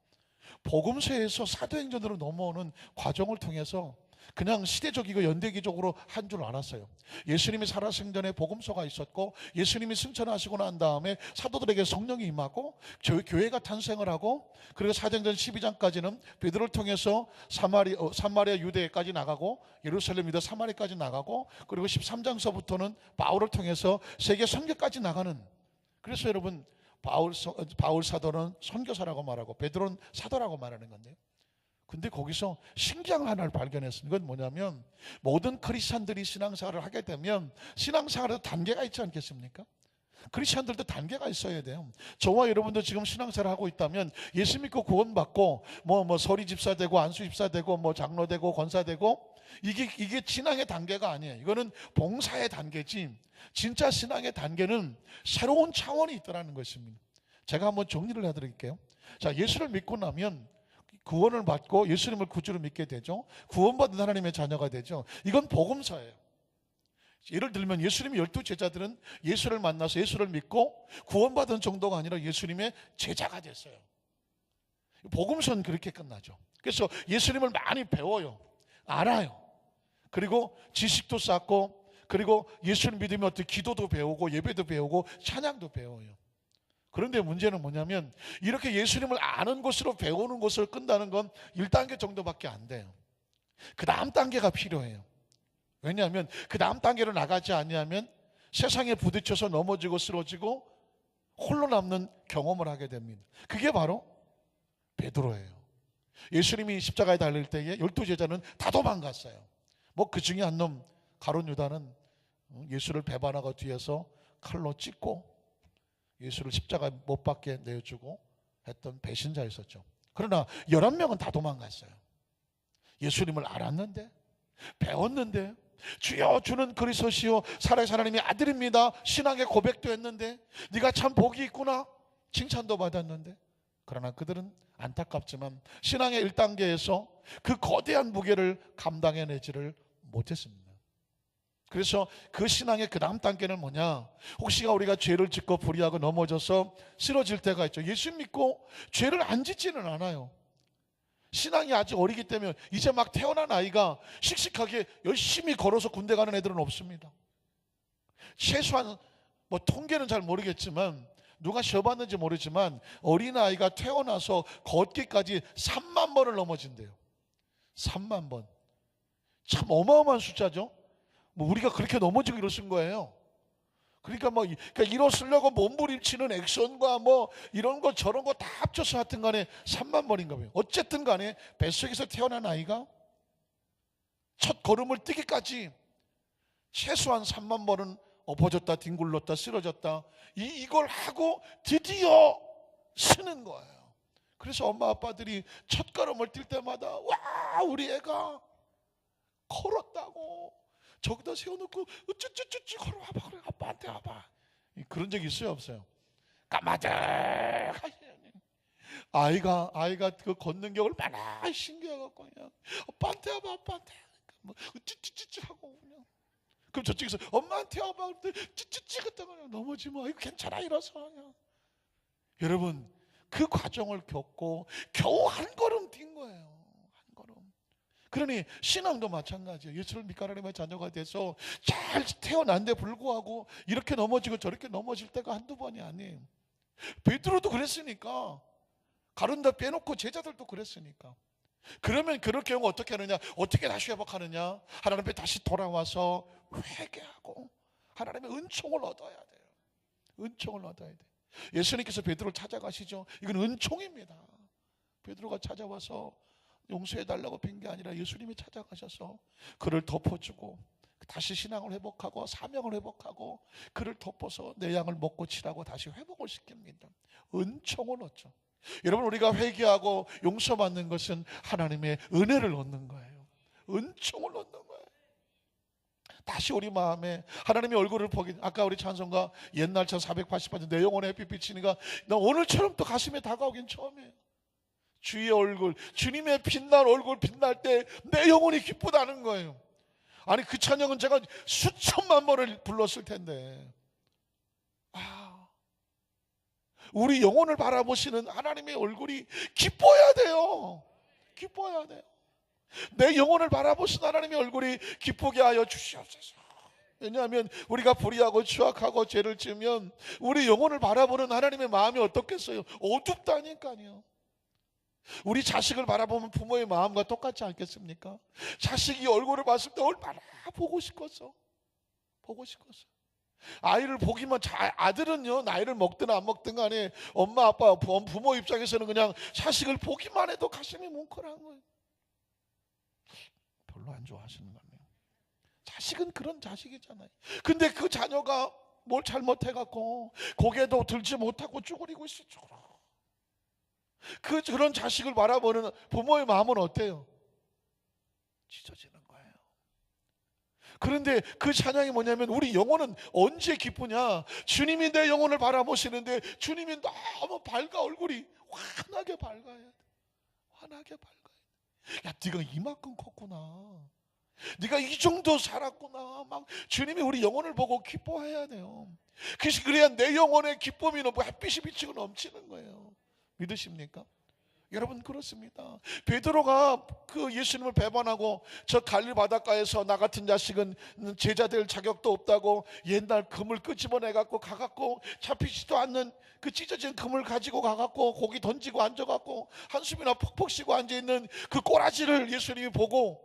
Speaker 1: 복음서에서 사도행전으로 넘어오는 과정을 통해서 그냥 시대적이고 연대기적으로 한 줄 알았어요. 예수님이 살아생전에 복음서가 있었고, 예수님이 승천하시고 난 다음에 사도들에게 성령이 임하고 교회가 탄생을 하고, 그리고 사도행전 12장까지는 베드로를 통해서 사마리아 유대까지 나가고, 예루살렘 유다 사마리아까지 나가고, 그리고 13장서부터는 바울을 통해서 세계 선교까지 나가는, 그래서 여러분 바울 사도는 선교사라고 말하고 베드로는 사도라고 말하는 건데요. 근데 거기서 신기한 하나를 발견했습니다. 그건 뭐냐면, 모든 크리스찬들이 신앙생활을 하게 되면 신앙생활에도 단계가 있지 않겠습니까? 크리스찬들도 단계가 있어야 돼요. 저와 여러분도 지금 신앙생활을 하고 있다면 예수 믿고 구원받고 서리 집사 되고 안수 집사 되고 장로 되고 권사 되고, 이게 신앙의 단계가 아니에요. 이거는 봉사의 단계지, 진짜 신앙의 단계는 새로운 차원이 있다는 것입니다. 제가 한번 정리를 해드릴게요. 자, 예수를 믿고 나면 구원을 받고 예수님을 구주로 믿게 되죠. 구원받은 하나님의 자녀가 되죠. 이건 복음서예요. 예를 들면 예수님의 12제자들은 예수를 만나서 예수를 믿고 구원받은 정도가 아니라 예수님의 제자가 됐어요. 복음서는 그렇게 끝나죠. 그래서 예수님을 많이 배워요. 알아요. 그리고 지식도 쌓고, 그리고 예수를 믿으면 어떻게 기도도 배우고 예배도 배우고 찬양도 배워요. 그런데 문제는 뭐냐면, 이렇게 예수님을 아는 것으로 배우는 것을 끝나는 건 1단계 정도밖에 안 돼요. 그 다음 단계가 필요해요. 왜냐하면 그 다음 단계로 나가지 않으면 세상에 부딪혀서 넘어지고 쓰러지고 홀로 남는 경험을 하게 됩니다. 그게 바로 베드로예요. 예수님이 십자가에 달릴 때에 12제자는 다 도망갔어요. 그 중에 한 놈 가룟 유다는 예수를 배반하고 뒤에서 칼로 찢고 예수를 십자가에 못 박게 내어주고 했던 배신자였었죠. 그러나 11명은 다 도망갔어요. 예수님을 알았는데, 배웠는데, 주여 주는 그리스도시요 살아계신 하나님의 아들입니다, 신앙의 고백도 했는데, 네가 참 복이 있구나 칭찬도 받았는데, 그러나 그들은 안타깝지만 신앙의 1단계에서 그 거대한 무게를 감당해내지를 못했습니다. 그래서 그 신앙의 그 다음 단계는 뭐냐? 혹시나 우리가 죄를 짓고 불의하고 넘어져서 쓰러질 때가 있죠. 예수 믿고 죄를 안 짓지는 않아요. 신앙이 아직 어리기 때문에 이제 막 태어난 아이가 씩씩하게 열심히 걸어서 군대 가는 애들은 없습니다. 최소한 통계는 잘 모르겠지만, 누가 쉬어봤는지 모르지만 어린아이가 태어나서 걷기까지 3만 번을 넘어진대요. 3만 번. 참 어마어마한 숫자죠. 우리가 그렇게 넘어지고 일어선 거예요. 그러니까 일어서려고 몸부림치는 액션과 이런 거 저런 거 다 합쳐서 하여튼 간에 3만 번인가 봐요. 어쨌든 간에 뱃속에서 태어난 아이가 첫 걸음을 뛰기까지 최소한 3만 번은 엎어졌다 뒹굴렀다 쓰러졌다 이걸 하고 드디어 쓰는 거예요. 그래서 엄마 아빠들이 첫 걸음을 뛸 때마다 와, 우리 애가 걸었다고 저기다 세워놓고 쭈쭈쭈쭈 걸어와봐, 그래, 아빠한테 와봐. 그런 적 있어요 없어요? 까마득하시네. 아이가 그 걷는 게 얼마나 신기해갖고 그냥 아빠한테 와봐, 아빠한테 쭈쭈쭈쭈 하고 그냥. 그럼 저쪽에서 엄마한테 와봐 그때 쭈쭈쭈 그랬다가 넘어지면 이거 괜찮아 일어서 그냥. 여러분, 그 과정을 겪고 겨우 한 걸음 뛴 거예요. 한 걸음. 그러니 신앙도 마찬가지예요. 예수를 믿고 하나님의 자녀가 돼서 잘 태어난데 불구하고 이렇게 넘어지고 저렇게 넘어질 때가 한두 번이 아니에요. 베드로도 그랬으니까, 가룟유다 빼놓고 제자들도 그랬으니까. 그러면 그럴 경우 어떻게 하느냐? 어떻게 다시 회복하느냐? 하나님 앞에 다시 돌아와서 회개하고 하나님의 은총을 얻어야 돼요. 은총을 얻어야 돼요. 예수님께서 베드로를 찾아가시죠. 이건 은총입니다. 베드로가 찾아와서 용서해달라고 빈 게 아니라 예수님이 찾아가셔서 그를 덮어주고 다시 신앙을 회복하고 사명을 회복하고 그를 덮어서 내 양을 먹고 치라고 다시 회복을 시킵니다. 은총을 얻죠. 여러분, 우리가 회개하고 용서받는 것은 하나님의 은혜를 얻는 거예요. 은총을 얻는 거예요. 다시 우리 마음에 하나님의 얼굴을 보기. 아까 우리 찬송가 옛날처럼 480번 내 영혼에 햇빛 비치니까 나 오늘처럼 또 가슴에 다가오긴 처음이에요. 주의 얼굴, 주님의 빛날 얼굴 빛날 때 내 영혼이 기쁘다는 거예요. 아니 그 찬양은 제가 수천만 번을 불렀을 텐데, 우리 영혼을 바라보시는 하나님의 얼굴이 기뻐야 돼요. 기뻐야 돼요. 내 영혼을 바라보시는 하나님의 얼굴이 기쁘게 하여 주시옵소서. 왜냐하면 우리가 불의하고 추악하고 죄를 지으면 우리 영혼을 바라보는 하나님의 마음이 어떻겠어요? 어둡다니까요. 우리 자식을 바라보면 부모의 마음과 똑같지 않겠습니까? 자식이 얼굴을 봤을 때 얼마나 보고 싶겠어. 보고 싶겠어. 아이를 보기만, 아들은요 나이를 먹든 안 먹든 간에 엄마 아빠 부모 입장에서는 그냥 자식을 보기만 해도 가슴이 뭉클한 거예요. 별로 안 좋아하시는 거 같네요. 자식은 그런 자식이잖아요. 근데 그 자녀가 뭘 잘못해갖고 고개도 들지 못하고 쭈그리고 있어. 그런 자식을 바라보는 부모의 마음은 어때요? 찢어지는 거예요. 그런데 그 찬양이 뭐냐면, 우리 영혼은 언제 기쁘냐? 주님이 내 영혼을 바라보시는데 주님이 너무 밝아. 얼굴이 환하게 밝아야 돼. 환하게 밝아야 돼. 야, 네가 이만큼 컸구나, 네가 이 정도 살았구나. 막 주님이 우리 영혼을 보고 기뻐해야 돼요. 그래야 내 영혼의 기쁨이 햇빛이 비치고 넘치는 거예요. 믿으십니까? 여러분, 그렇습니다. 베드로가 그 예수님을 배반하고 저 갈릴 바닷가에서 나 같은 자식은 제자 될 자격도 없다고 옛날 금을 끄집어내 갖고 가갖고 잡히지도 않는 그 찢어진 금을 가지고 가갖고 고기 던지고 앉아갖고 한숨이나 퍽퍽 쉬고 앉아있는 그 꼬라지를 예수님이 보고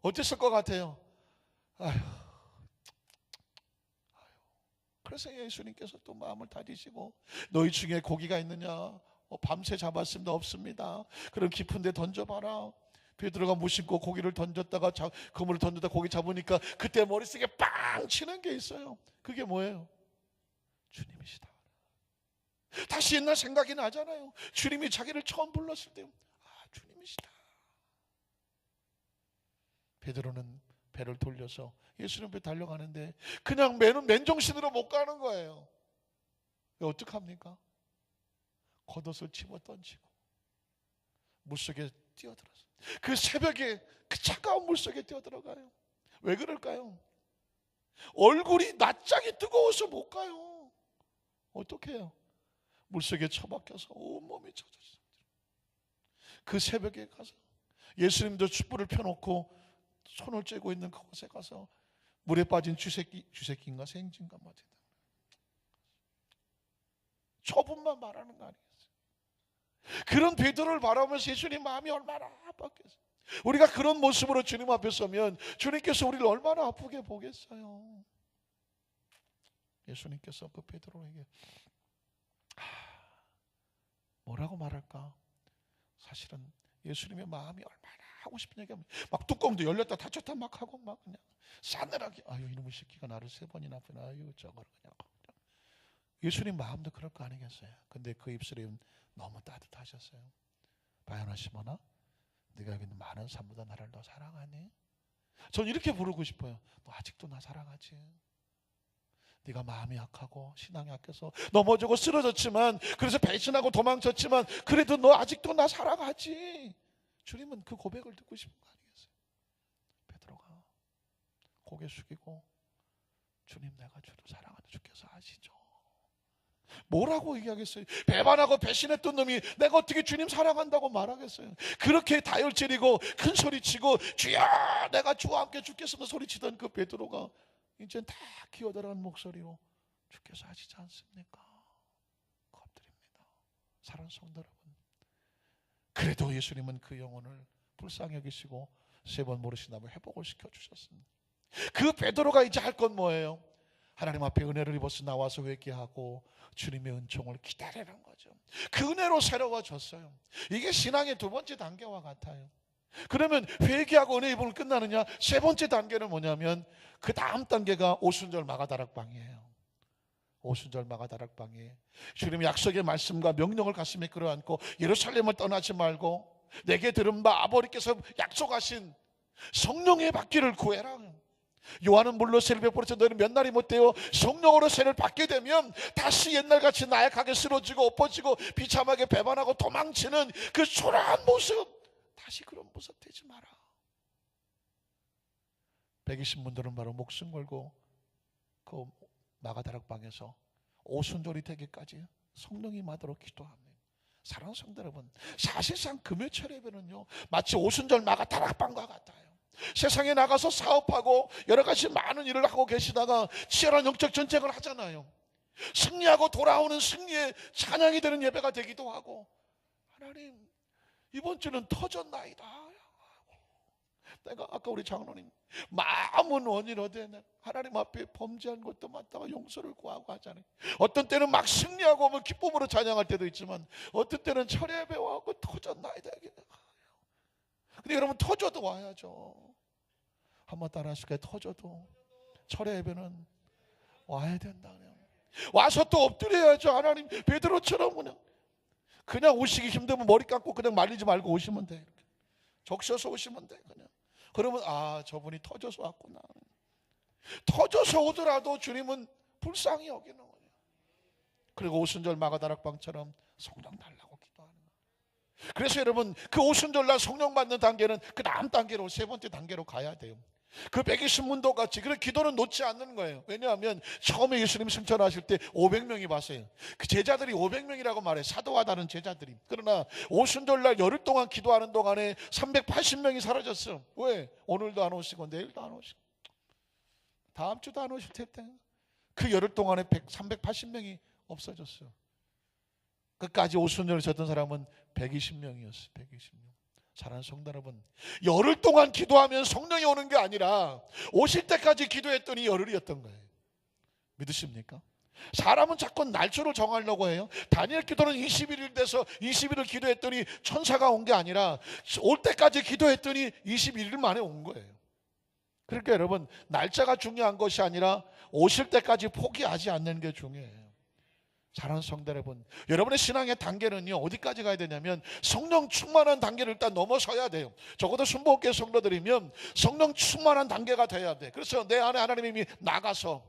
Speaker 1: 어땠을 것 같아요? 아휴. 그래서 예수님께서 또 마음을 다지시고, 너희 중에 고기가 있느냐? 밤새 잡았습니다. 없습니다. 그럼 깊은 데 던져봐라. 베드로가 무심코 고기를 던졌다가 그물을 던졌다 고기 잡으니까 그때 머릿속에 빵 치는 게 있어요. 그게 뭐예요? 주님이시다. 다시 옛날 생각이 나잖아요. 주님이 자기를 처음 불렀을 때, 주님이시다. 베드로는 배를 돌려서 예수님 배 달려가는데 그냥 맨정신으로 못 가는 거예요. 어떡합니까? 겉옷을 집어 던지고 물속에 뛰어들어서 그 새벽에 그 차가운 물속에 뛰어들어가요. 왜 그럴까요? 얼굴이 낯짝이 뜨거워서 못 가요. 어떻게 해요? 물속에 처박혀서 온몸이 젖었어요. 그 새벽에 가서 예수님도 촛불을 펴놓고 손을 쬐고 있는 그곳에 가서 물에 빠진 쥐새끼인가 생쥐인가 맞다. 저분만 말하는 거 아니겠어요? 그런 베드로를 바라보면서 예수님 마음이 얼마나 아팠겠어요. 우리가 그런 모습으로 주님 앞에 서면 주님께서 우리를 얼마나 아프게 보겠어요. 예수님께서 그 베드로에게 뭐라고 말할까? 사실은 예수님의 마음이 얼마나 하고 싶은 얘기하면 막 뚜껑도 열렸다 닫혔다 막 하고 막 그냥 싸늘하게, 아유 이놈의 새끼가 나를 3번이나 보나, 아유 저걸 그냥. 예수님 마음도 그럴 거 아니겠어요? 근데 그 입술이 너무 따뜻하셨어요. 바요나 시모나, 네가 여기 있는 많은 사람보다 나를 더 사랑하니? 전 이렇게 부르고 싶어요. 너 아직도 나 사랑하지? 네가 마음이 약하고 신앙이 약해서 넘어지고 쓰러졌지만, 그래서 배신하고 도망쳤지만, 그래도 너 아직도 나 사랑하지? 주님은 그 고백을 듣고 싶은 거 아니겠어요? 베드로가 고개 숙이고, 주님 내가 주를 사랑하는 주께서 아시죠? 뭐라고 얘기하겠어요? 배반하고 배신했던 놈이 내가 어떻게 주님 사랑한다고 말하겠어요? 그렇게 다혈질이고 큰 소리치고 주여 내가 주와 함께 죽겠습니다 소리치던 그 베드로가 이제 다 기어들어간 목소리로 주께서 아시지 않습니까? 겁드립니다. 사랑하는 성도 여러분, 그래도 예수님은 그 영혼을 불쌍히 여기시고 3번 모르신다면 회복을 시켜주셨습니다. 그 베드로가 이제 할 건 뭐예요? 하나님 앞에 은혜를 입어서 나와서 회개하고 주님의 은총을 기다리는 거죠. 그 은혜로 새로워졌어요. 이게 신앙의 2번째 단계와 같아요. 그러면 회개하고 은혜 입음을 끝나느냐? 3번째 단계는 뭐냐면 그 다음 단계가 오순절 마가다락방이에요. 오순절 마가다락방에 주님의 약속의 말씀과 명령을 가슴에 끌어안고 예루살렘을 떠나지 말고 내게 들은 바 아버지께서 약속하신 성령의 받기를 구해라. 요한은 물로 세를 베풀었지 너희는 몇 날이 못되어 성령으로 세를 받게 되면 다시 옛날같이 나약하게 쓰러지고 엎어지고 비참하게 배반하고 도망치는 그 초라한 모습, 다시 그런 모습 되지 마라. 120문들은 바로 목숨 걸고 그 마가다락방에서 오순절이 되기까지 성령이 임하도록 기도합니다. 사랑하는 성도 여러분, 사실상 금요철 예배는요 마치 오순절 마가다락방과 같아요. 세상에 나가서 사업하고 여러 가지 많은 일을 하고 계시다가 치열한 영적 전쟁을 하잖아요. 승리하고 돌아오는 승리의 찬양이 되는 예배가 되기도 하고, 하나님 이번 주는 터졌나이다. 내가 아까 우리 장로님 마음은 원인어되 하나님 앞에 범죄한 것도 많다가 용서를 구하고 하잖아요. 어떤 때는 막 승리하고 오면 기쁨으로 찬양할 때도 있지만 어떤 때는 철야 예배와 하고 터졌나이다. 근데 여러분 터져도 와야죠. 한번 따라 하실까요? 터져도 철야 예배는 와야 된다네요. 와서 또 엎드려야죠. 하나님 베드로처럼 그냥 오시기 힘들면 머리 감고 그냥 말리지 말고 오시면 돼. 이렇게 적셔서 오시면 돼. 그냥 그러면 저분이 터져서 왔구나. 터져서 오더라도 주님은 불쌍히 여기는 거예요. 그리고 오순절 마가다락방처럼 성령 달라고 기도하는 거예요. 그래서 여러분 그 오순절날 성령 받는 단계는 그 다음 단계로, 세 번째 단계로 가야 돼요. 그 120문도 같이 그런 기도는 놓지 않는 거예요. 왜냐하면 처음에 예수님 승천하실 때 500명이 봤어요. 그 제자들이 500명이라고 말해요. 사도와 다른 제자들이. 그러나 오순절날 열흘 동안 기도하는 동안에 380명이 사라졌어요. 왜? 오늘도 안 오시고 내일도 안 오시고 다음 주도 안 오실 텐데 그 열흘 동안에 380명이 없어졌어요. 끝까지 오순절을 졌던 사람은 120명이었어요. 120명. 사랑하는 성도 여러분, 열흘 동안 기도하면 성령이 오는 게 아니라 오실 때까지 기도했더니 열흘이었던 거예요. 믿으십니까? 사람은 자꾸 날짜를 정하려고 해요. 다니엘 기도는 21일 돼서 20일을 기도했더니 천사가 온 게 아니라 올 때까지 기도했더니 21일 만에 온 거예요. 그러니까 여러분 날짜가 중요한 것이 아니라 오실 때까지 포기하지 않는 게 중요해요. 사랑하는 성도 여러분, 여러분의 신앙의 단계는요 어디까지 가야 되냐면 성령 충만한 단계를 일단 넘어서야 돼요. 적어도 순복음교회 성도들이면 성령 충만한 단계가 돼야 돼. 그래서 내 안에 하나님이 나가서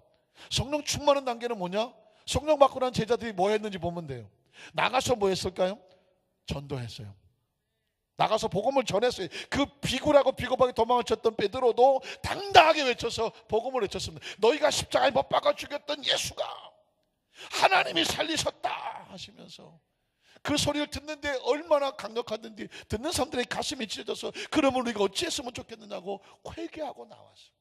Speaker 1: 성령 충만한 단계는 뭐냐? 성령 받고 난 제자들이 뭐 했는지 보면 돼요. 나가서 뭐 했을까요? 전도했어요. 나가서 복음을 전했어요. 그 비굴하고 비겁하게 도망을 쳤던 베드로도 당당하게 외쳐서 복음을 외쳤습니다. 너희가 십자가에 못 박아 죽였던 예수가 하나님이 살리셨다 하시면서 그 소리를 듣는데 얼마나 강력하든지 듣는 사람들의 가슴이 찢어져서 그러면 우리가 어찌했으면 좋겠느냐고 회개하고 나왔어요.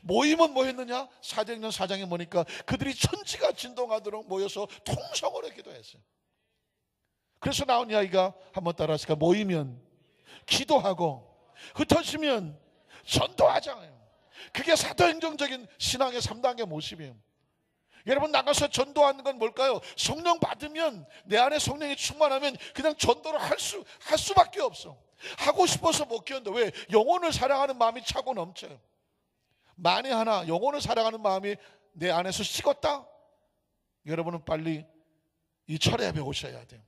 Speaker 1: 모임은 뭐 했느냐? 사도행전 4장에 보니까 그들이 천지가 진동하도록 모여서 통성으로 기도했어요. 그래서 나온 이야기가 한번 따라하실까? 모이면 기도하고 흩어지면 전도하잖아요. 그게 사도행정적인 신앙의 3단계 모습이에요. 여러분 나가서 전도하는 건 뭘까요? 성령 받으면 내 안에 성령이 충만하면 그냥 전도를 할 수밖에 없어. 하고 싶어서 못 견뎌. 왜? 영혼을 사랑하는 마음이 차고 넘쳐요. 만에 하나 영혼을 사랑하는 마음이 내 안에서 식었다? 여러분은 빨리 이 철야 예배 오셔야 돼요.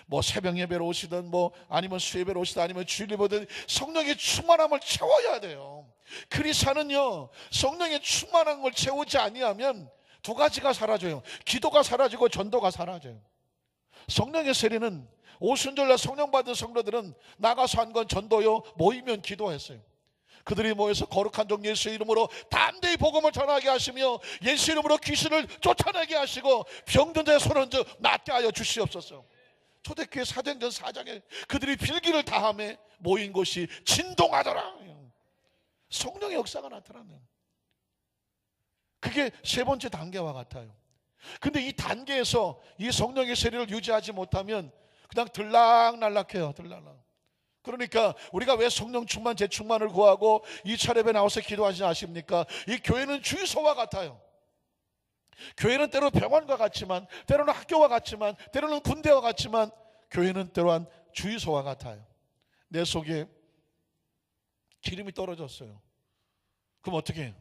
Speaker 1: 뭐 새벽 예배로 오시든 뭐 아니면 수예배로 오시든 아니면 주일 예배든 성령의 충만함을 채워야 돼요. 크리스찬은요 성령의 충만한 걸 채우지 아니하면 두 가지가 사라져요. 기도가 사라지고 전도가 사라져요. 성령의 세례는 오순절날 성령 받은 성도들은 나가서 한 건 전도요, 모이면 기도했어요. 그들이 모여서 거룩한 종 예수의 이름으로 담대히 복음을 전하게 하시며 예수 이름으로 귀신을 쫓아내게 하시고 병든 자의 손을 얹어 낫게 하여 주시옵소서. 초대교회 사도행전 4장에 그들이 빌기를 다함에 모인 곳이 진동하더라. 성령의 역사가 나타나네요. 그게 세 번째 단계와 같아요. 근데 이 단계에서 이 성령의 세례를 유지하지 못하면 그냥 들락날락해요. 들락날락. 그러니까 우리가 왜 성령 충만, 재충만을 구하고 이 차례에 나와서 기도하지 아십니까? 이 교회는 주유소와 같아요. 교회는 때로 병원과 같지만, 때로는 학교와 같지만, 때로는 군대와 같지만, 교회는 때로한 주유소와 같아요. 내 속에 기름이 떨어졌어요. 그럼 어떻게 해요?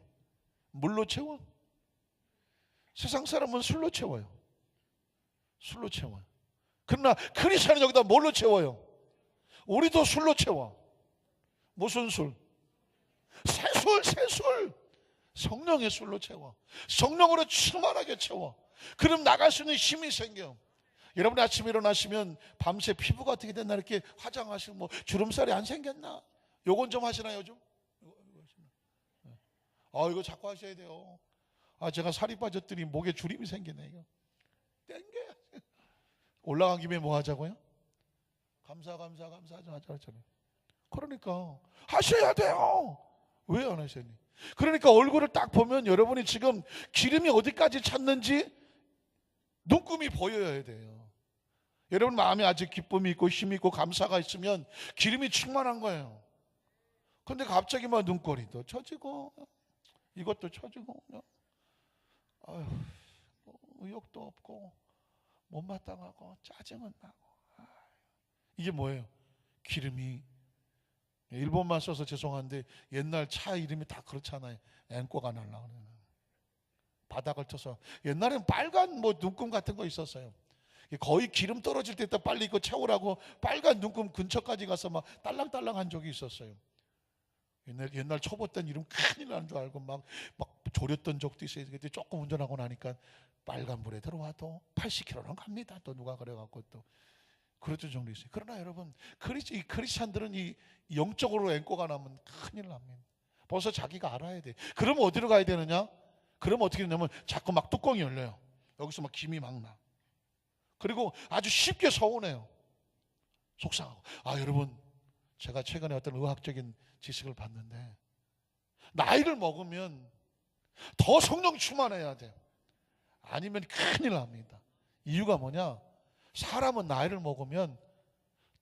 Speaker 1: 물로 채워? 세상 사람은 술로 채워요. 술로 채워요. 그러나 크리스찬은 여기다 뭘로 채워요? 우리도 술로 채워. 무슨 술? 새술, 새술. 성령의 술로 채워. 성령으로 충만하게 채워. 그럼 나갈 수 있는 힘이 생겨. 여러분이 아침에 일어나시면 밤새 피부가 어떻게 됐나 이렇게 화장하시고 뭐 주름살이 안 생겼나? 요건 좀 하시나요 요즘? 이거 자꾸 하셔야 돼요. 제가 살이 빠졌더니 목에 주림이 생기네. 이거 땡겨야. 올라간 김에 뭐 하자고요? 감사하잖아요. 그러니까 하셔야 돼요. 왜 안 하셨니? 그러니까 얼굴을 딱 보면 여러분이 지금 기름이 어디까지 찼는지 눈금이 보여야 돼요. 여러분 마음에 아직 기쁨이 있고 힘이 있고 감사가 있으면 기름이 충만한 거예요. 근데 갑자기 막 눈꼬리도 처지고 이것도 처지고 아유, 의욕도 없고 못마땅하고 짜증은 나고. 이게 뭐예요? 기름이. 일본만 써서 죄송한데 옛날 차 이름이 다 그렇잖아요. 앵꼬가 날라 그러는. 바닥을 쳐서 옛날에는 빨간 뭐 눈금 같은 거 있었어요. 거의 기름 떨어질 때 빨리 이거 채우라고 빨간 눈금 근처까지 가서 막 딸랑딸랑한 적이 있었어요. 옛날 초보 때는 이름 큰일 나는 줄 알고 막 졸였던 적도 있어요. 그때 조금 운전하고 나니까 빨간불에 들어와도 80km는 갑니다. 또 누가 그래갖고 또 그랬던 정도 있어요. 그러나 여러분 이 크리스찬들은 이 영적으로 앵꼬가 나면 큰일 납니다. 벌써 자기가 알아야 돼. 그러면 어디로 가야 되느냐? 그러면 어떻게 되냐면 자꾸 막 뚜껑이 열려요. 여기서 막 김이 막 나. 그리고 아주 쉽게 서운해요. 속상하고. 여러분 제가 최근에 어떤 의학적인 지식을 봤는데 나이를 먹으면 더 성령 충만해야 돼요. 아니면 큰일 납니다. 이유가 뭐냐? 사람은 나이를 먹으면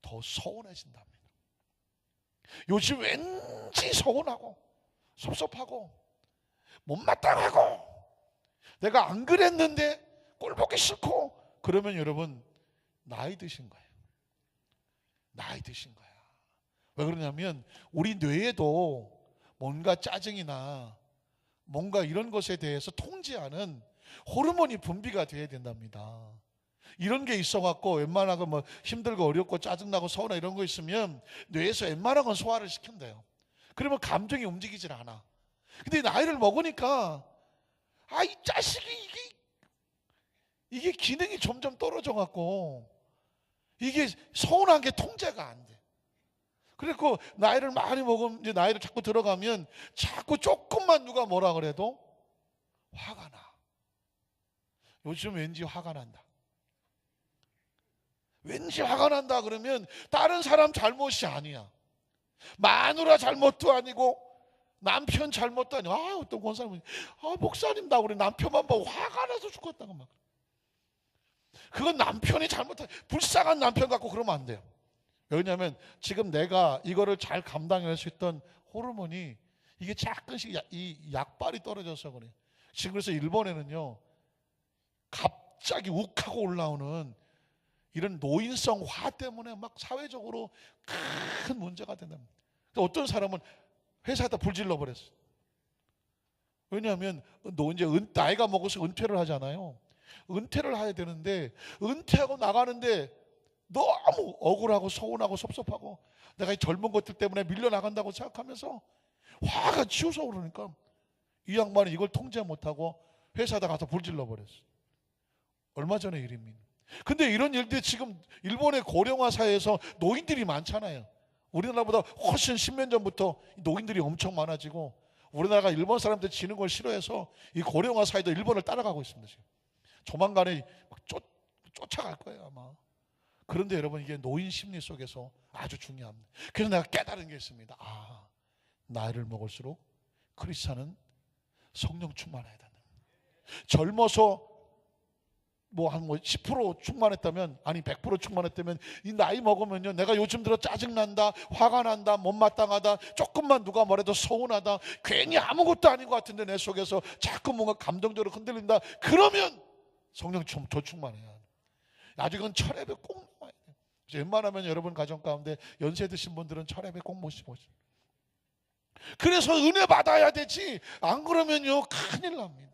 Speaker 1: 더 서운해진답니다. 요즘 왠지 서운하고 섭섭하고 못마땅하고 내가 안 그랬는데 꼴 보기 싫고 그러면 여러분 나이 드신 거예요. 나이 드신 거야. 왜 그러냐면 우리 뇌에도 뭔가 짜증이나 뭔가 이런 것에 대해서 통제하는 호르몬이 분비가 돼야 된답니다. 이런 게 있어갖고 웬만하고 뭐 힘들고 어렵고 짜증나고 서운하고 이런 거 있으면 뇌에서 웬만한 건 소화를 시킨대요. 그러면 감정이 움직이질 않아. 근데 나이를 먹으니까 이 자식이 이게 기능이 점점 떨어져갖고 이게 서운한 게 통제가 안 돼. 그리고 나이를 많이 먹으면 이제 나이를 자꾸 들어가면 자꾸 조금만 누가 뭐라 그래도 화가 나. 요즘 왠지 화가 난다. 왠지 화가 난다 그러면 다른 사람 잘못이 아니야. 마누라 잘못도 아니고 남편 잘못도 아니고 어떤 권사님은 목사님 나 우리 남편만 보고 화가 나서 죽었다고 막. 그건 남편이 잘못한 불쌍한 남편 갖고 그러면 안 돼요. 왜냐하면 지금 내가 이거를 잘 감당할 수 있던 호르몬이 이게 조금씩 이 약발이 떨어져서 그래요. 지금 그래서 일본에는요 갑자기 욱하고 올라오는 이런 노인성 화 때문에 막 사회적으로 큰 문제가 된답니다. 어떤 사람은 회사에다 불질러 버렸어요. 왜냐하면 이제 나이가 먹어서 은퇴를 하잖아요. 은퇴를 해야 되는데 은퇴하고 나가는데 너무 억울하고 서운하고 섭섭하고 내가 이 젊은 것들 때문에 밀려나간다고 생각하면서 화가 치솟아 오르니까 이 양반이 이걸 통제 못하고 회사에다 가서 불질러 버렸어요. 얼마 전의 일입니다. 근데 이런 일들이 지금 일본의 고령화 사회에서 노인들이 많잖아요. 우리나라보다 훨씬 10년 전부터 노인들이 엄청 많아지고 우리나라가 일본 사람들 지는 걸 싫어해서 이 고령화 사회도 일본을 따라가고 있습니다. 지금. 조만간에 쫓아갈 거예요 아마. 그런데 여러분 이게 노인 심리 속에서 아주 중요합니다. 그래서 내가 깨달은 게 있습니다. 나이를 먹을수록 크리스찬은 성령 충만해야 된다. 젊어서 한 10% 충만했다면 100% 충만했다면 이 나이 먹으면요 내가 요즘 들어 짜증난다 화가 난다 못마땅하다 조금만 누가 뭐래도 서운하다 괜히 아무것도 아닌 것 같은데 내 속에서 자꾸 뭔가 감정적으로 흔들린다 그러면 성령 더 충만해야 돼. 아직은 철회배 꼭 나와야 돼. 웬만하면 여러분 가정 가운데 연세 드신 분들은 철회배 꼭 모시고 그래서 은혜 받아야 되지 안 그러면요 큰일 납니다.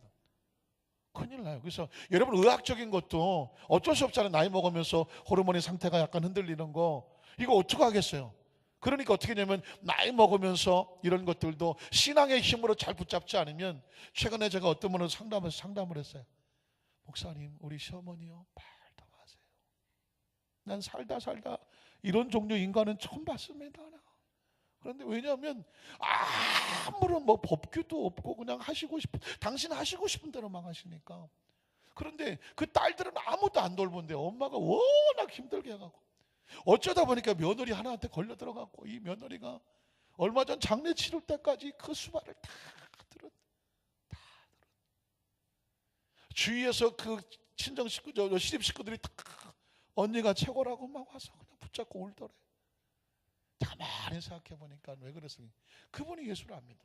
Speaker 1: 큰일 나요. 그래서 여러분 의학적인 것도 어쩔 수 없잖아요. 나이 먹으면서 호르몬의 상태가 약간 흔들리는 거 이거 어떻게 하겠어요. 그러니까 어떻게 되냐면 나이 먹으면서 이런 것들도 신앙의 힘으로 잘 붙잡지 않으면 최근에 제가 어떤 분을 상담을 했어요. 목사님 우리 시어머니요 말도 마세요. 난 살다 이런 종류 인간은 처음 봤습니다. 그런데 왜냐하면 아무런 뭐 법규도 없고 그냥 하시고 싶은, 당신 하시고 싶은 대로만 하시니까. 그런데 그 딸들은 아무도 안 돌본데 엄마가 워낙 힘들게 해갖고 어쩌다 보니까 며느리 하나한테 걸려 들어갔고, 이 며느리가 얼마 전 장례 치를 때까지 그 수발을 다 들었. 주위에서 그 친정 식구, 시집 식구들이 다 언니가 최고라고 막 와서 그냥 붙잡고 울더래. 가만히 생각해 보니까 왜 그랬습니까? 그분이 예수를 안 믿어.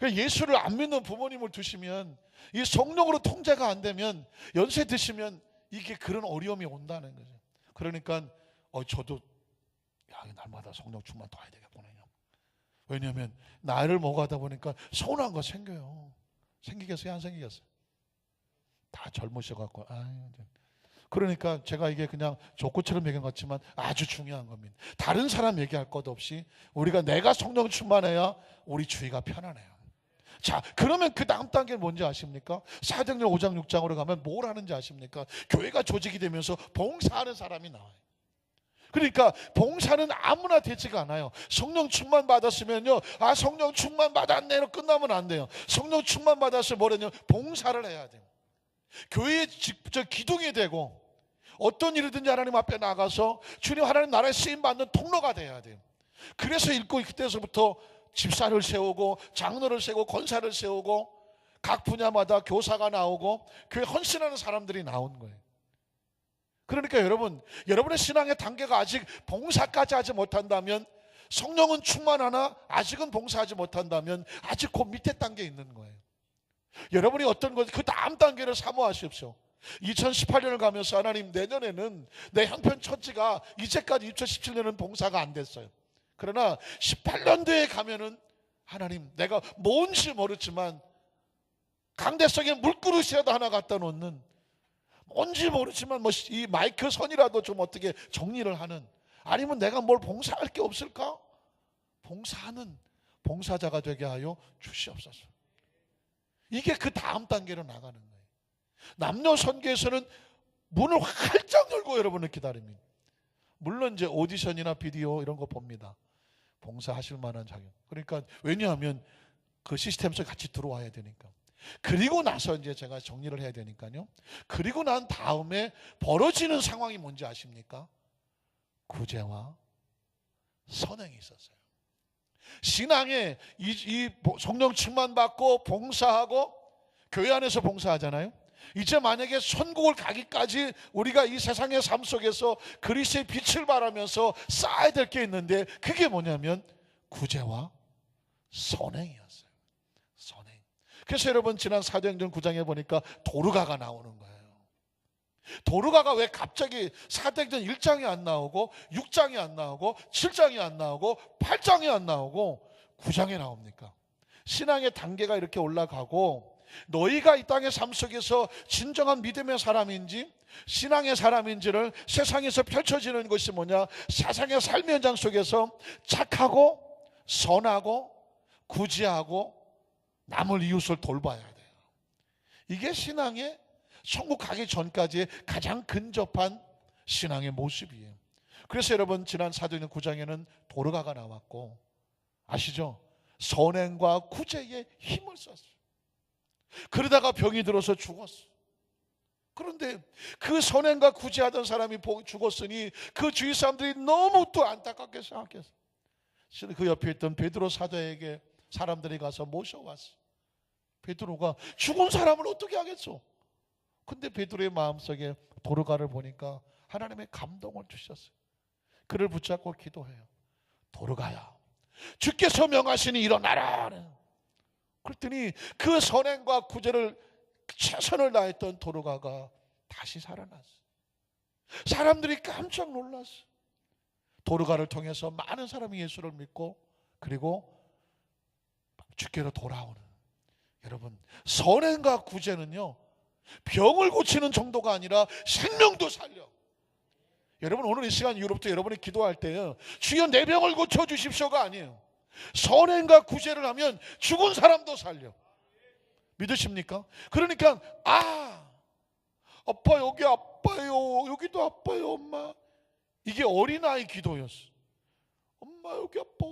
Speaker 1: 예수를 안 믿는 부모님을 두시면, 이 성령으로 통제가 안 되면, 연세 드시면 이게 그런 어려움이 온다는 거죠. 그러니까 저도 날마다 성령 충만 더 해야 되겠구나. 왜냐하면 나이를 먹어가다 보니까 서운한 거 생겨요. 생기겠어요? 안 생기겠어요? 다 젊으셔갖고. 그러니까 제가 이게 그냥 족구처럼 얘기한 것 같지만 아주 중요한 겁니다. 다른 사람 얘기할 것 없이 내가 성령 충만해야 우리 주위가 편안해요. 자, 그러면 그 다음 단계는 뭔지 아십니까? 사도행전 5장 6장으로 가면 뭘 하는지 아십니까? 교회가 조직이 되면서 봉사하는 사람이 나와요. 그러니까 봉사는 아무나 되지가 않아요. 성령 충만 받았으면요, 성령 충만 받았네로 끝나면 안 돼요. 성령 충만 받았으면 뭐냐면 봉사를 해야 돼요. 교회에 직접 기둥이 되고 어떤 일이든지 하나님 앞에 나가서 주님 하나님 나라에 쓰임받는 통로가 돼야 돼요. 그래서 읽고 그때서부터 집사를 세우고 장로를 세우고 권사를 세우고 각 분야마다 교사가 나오고 교회 헌신하는 사람들이 나온 거예요. 그러니까 여러분의 신앙의 단계가 아직 봉사까지 하지 못한다면, 성령은 충만하나 아직은 봉사하지 못한다면 아직 그 밑에 단계에 있는 거예요. 여러분이 어떤 것, 그 다음 단계를 사모하십시오. 2018년을 가면서 하나님, 내년에는 내 형편 처지가 이제까지 2017년은 봉사가 안 됐어요. 그러나 18년도에 가면은 하나님, 내가 뭔지 모르지만 강대성에 물그릇이라도 하나 갖다 놓는, 뭔지 모르지만 이 마이크 선이라도 좀 어떻게 정리를 하는, 아니면 내가 뭘 봉사할 게 없을까? 봉사하는 봉사자가 되게 하여 주시옵소서. 이게 그 다음 단계로 나가는 거예요. 남녀 선교에서는 문을 활짝 열고 여러분을 기다립니다. 물론 이제 오디션이나 비디오 이런 거 봅니다. 봉사하실 만한 자격. 그러니까 왜냐하면 그 시스템 속에 같이 들어와야 되니까. 그리고 나서 이제 제가 정리를 해야 되니까요. 그리고 난 다음에 벌어지는 상황이 뭔지 아십니까? 구제와 선행이 있었어요. 신앙에 이 성령 충만 받고 봉사하고 교회 안에서 봉사하잖아요. 이제 만약에 천국을 가기까지 우리가 이 세상의 삶 속에서 그리스도의 빛을 발하면서 쌓아야 될 게 있는데, 그게 뭐냐면 구제와 선행이었어요. 선행. 그래서 여러분, 지난 사도행전 9장에 보니까 도르가가 나오는 거예요. 도르가가 왜 갑자기 사도행전 1장이 안 나오고 6장이 안 나오고 7장이 안 나오고 8장이 안 나오고 9장에 나옵니까? 신앙의 단계가 이렇게 올라가고, 너희가 이 땅의 삶 속에서 진정한 믿음의 사람인지 신앙의 사람인지를 세상에서 펼쳐지는 것이 뭐냐? 세상의 삶의 현장 속에서 착하고 선하고 구제하고 남을 이웃을 돌봐야 돼요. 이게 신앙의 천국 가기 전까지의 가장 근접한 신앙의 모습이에요. 그래서 여러분, 지난 사도행전 9장에는 도르가가 나왔고, 아시죠? 선행과 구제에 힘을 썼어요. 그러다가 병이 들어서 죽었어. 그런데 그 선행과 구제하던 사람이 죽었으니 그 주위 사람들이 너무 또 안타깝게 생각했어. 그 옆에 있던 베드로 사도에게 사람들이 가서 모셔왔어. 베드로가 죽은 사람을 어떻게 하겠어? 근데 베드로의 마음속에 도르가를 보니까 하나님의 감동을 주셨어요. 그를 붙잡고 기도해요. 도르가야, 주께서 명하시니 일어나라. 그랬더니 그 선행과 구제를 최선을 다했던 도르가가 다시 살아났어. 사람들이 깜짝 놀랐어. 도르가를 통해서 많은 사람이 예수를 믿고 그리고 주께로 돌아오는. 여러분, 선행과 구제는요, 병을 고치는 정도가 아니라 생명도 살려. 여러분, 오늘 이 시간 이후로부터 여러분이 기도할 때요, 주여 내 병을 고쳐주십시오가 아니에요. 선행과 구제를 하면 죽은 사람도 살려. 믿으십니까? 그러니까 아빠 여기 아파요, 여기도 아파요 엄마. 이게 어린아이 기도였어. 엄마 여기 아파.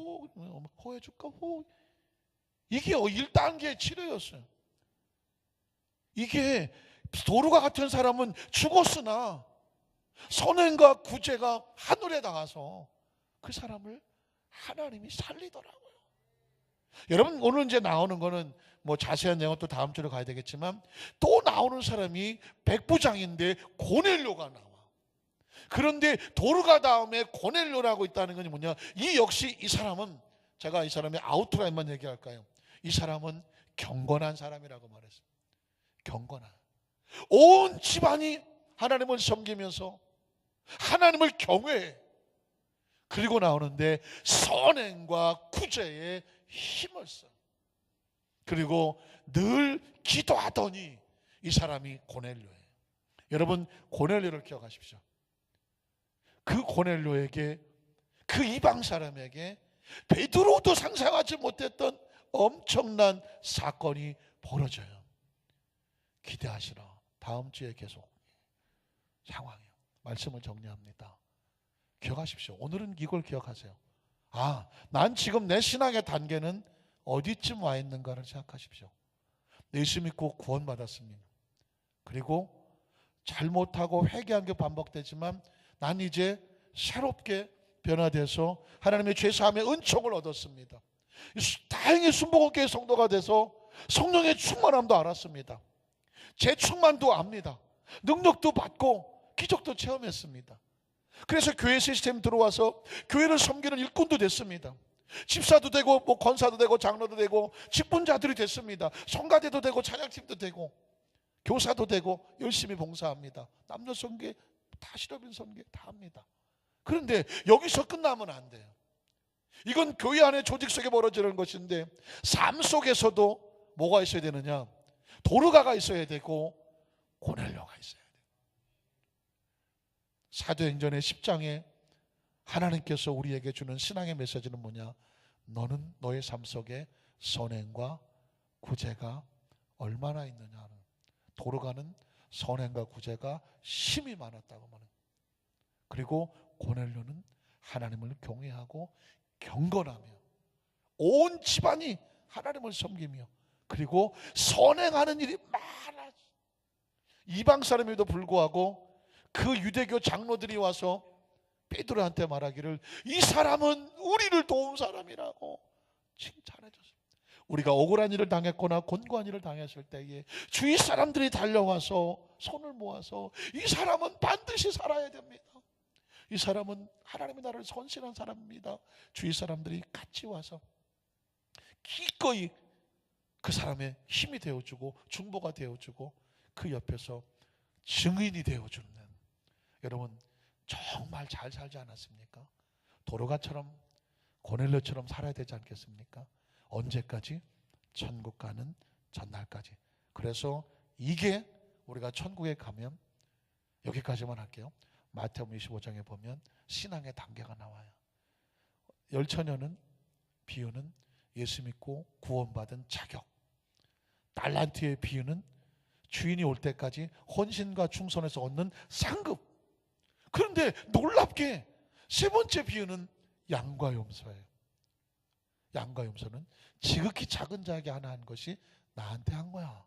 Speaker 1: 호해줄까? 호. 이게 1단계 치료였어요. 이게 도루가 같은 사람은 죽었으나 선행과 구제가 하늘에 닿아서 그 사람을 하나님이 살리더라고요. 여러분, 오늘 이제 나오는 거는 뭐 자세한 내용은 또 다음 주로 가야 되겠지만, 또 나오는 사람이 백부장인데 고넬료가 나와. 그런데 도르가 다음에 고넬료라고 있다는 건 뭐냐? 이 역시 이 사람은, 제가 이 사람의 아우트라인만 얘기할까요? 이 사람은 경건한 사람이라고 말했어요. 경건한. 온 집안이 하나님을 섬기면서 하나님을 경외해. 그리고 나오는데 선행과 구제에 힘을 써. 그리고 늘 기도하더니 이 사람이 고넬료예요. 여러분, 고넬료를 기억하십시오. 그 고넬료에게, 그 이방 사람에게 베드로도 상상하지 못했던 엄청난 사건이 벌어져요. 기대하시라. 다음 주에 계속 상황이에요. 말씀을 정리합니다. 기억하십시오. 오늘은 이걸 기억하세요. 아, 난 지금 내 신앙의 단계는 어디쯤 와 있는가를 생각하십시오. 예수 믿고 구원받았습니다. 그리고 잘못하고 회개한 게 반복되지만 난 이제 새롭게 변화돼서 하나님의 죄사함의 은총을 얻었습니다. 다행히 순복음교회 성도가 돼서 성령의 충만함도 알았습니다. 재충만도 압니다. 능력도 받고 기적도 체험했습니다. 그래서 교회 시스템 들어와서 교회를 섬기는 일꾼도 됐습니다. 집사도 되고 뭐 권사도 되고 장로도 되고 직분자들이 됐습니다. 성가대도 되고 찬양팀도 되고 교사도 되고 열심히 봉사합니다. 남녀 선교 다 실업인 선교 다 합니다. 그런데 여기서 끝나면 안 돼요. 이건 교회 안에 조직 속에 벌어지는 것인데, 삶 속에서도 뭐가 있어야 되느냐? 도르가가 있어야 되고 고넬료가 있어야 돼요. 사도행전의 10장에 하나님께서 우리에게 주는 신앙의 메시지는 뭐냐? 너는 너의 삶 속에 선행과 구제가 얼마나 있느냐는. 도르가는 선행과 구제가 힘이 많았다고 말합니다. 그리고 고넬료는 하나님을 경외하고 경건하며 온 집안이 하나님을 섬기며 그리고 선행하는 일이 많아. 이방 사람에도 불구하고 그 유대교 장로들이 와서 베드로한테 말하기를 이 사람은 우리를 도운 사람이라고 칭찬해 줬습니다. 우리가 억울한 일을 당했거나 곤고한 일을 당했을 때에 주위 사람들이 달려와서 손을 모아서 이 사람은 반드시 살아야 됩니다. 이 사람은 하나님의 나라를 선신한 사람입니다. 주위 사람들이 같이 와서 기꺼이 그 사람의 힘이 되어주고 중보가 되어주고 그 옆에서 증인이 되어주는, 여러분 정말 잘 살지 않았습니까? 도르가처럼 고넬료처럼 살아야 되지 않겠습니까? 언제까지? 천국 가는 전날까지. 그래서 이게 우리가 천국에 가면, 여기까지만 할게요. 마태복음 25장에 보면 신앙의 단계가 나와요. 열처녀는 비유는 예수 믿고 구원받은 자격, 달란트의 비유는 주인이 올 때까지 헌신과 충성에서 얻는 상급. 그런데 놀랍게 세 번째 비유는 양과 염소예요. 양과 염소는 지극히 작은 자에게 하나 한 것이 나한테 한 거야.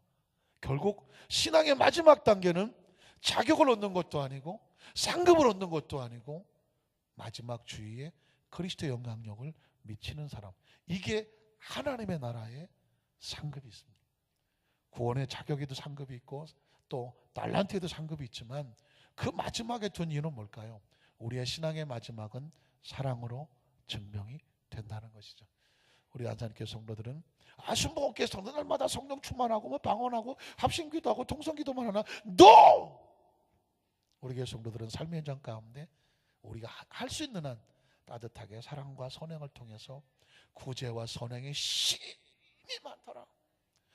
Speaker 1: 결국 신앙의 마지막 단계는 자격을 얻는 것도 아니고 상급을 얻는 것도 아니고 마지막 주위에 그리스도의 영향력을 미치는 사람. 이게 하나님의 나라의 상급이 있습니다. 구원의 자격에도 상급이 있고 또 달란트에도 상급이 있지만 그 마지막에 둔 이유는 뭘까요? 우리의 신앙의 마지막은 사랑으로 증명이 된다는 것이죠. 우리 안산교회 성도들은 순복음교회 성도 날마다 성령 충만하고 뭐 방언하고 합심기도하고 통성기도만 하나? NO! 우리 교회 성도들은 삶의 현장 가운데 우리가 할 수 있는 한 따뜻하게 사랑과 선행을 통해서 구제와 선행의 힘이 많더라.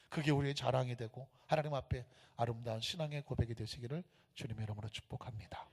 Speaker 1: 그게 우리의 자랑이 되고 하나님 앞에 아름다운 신앙의 고백이 되시기를 주님의 이름으로 축복합니다.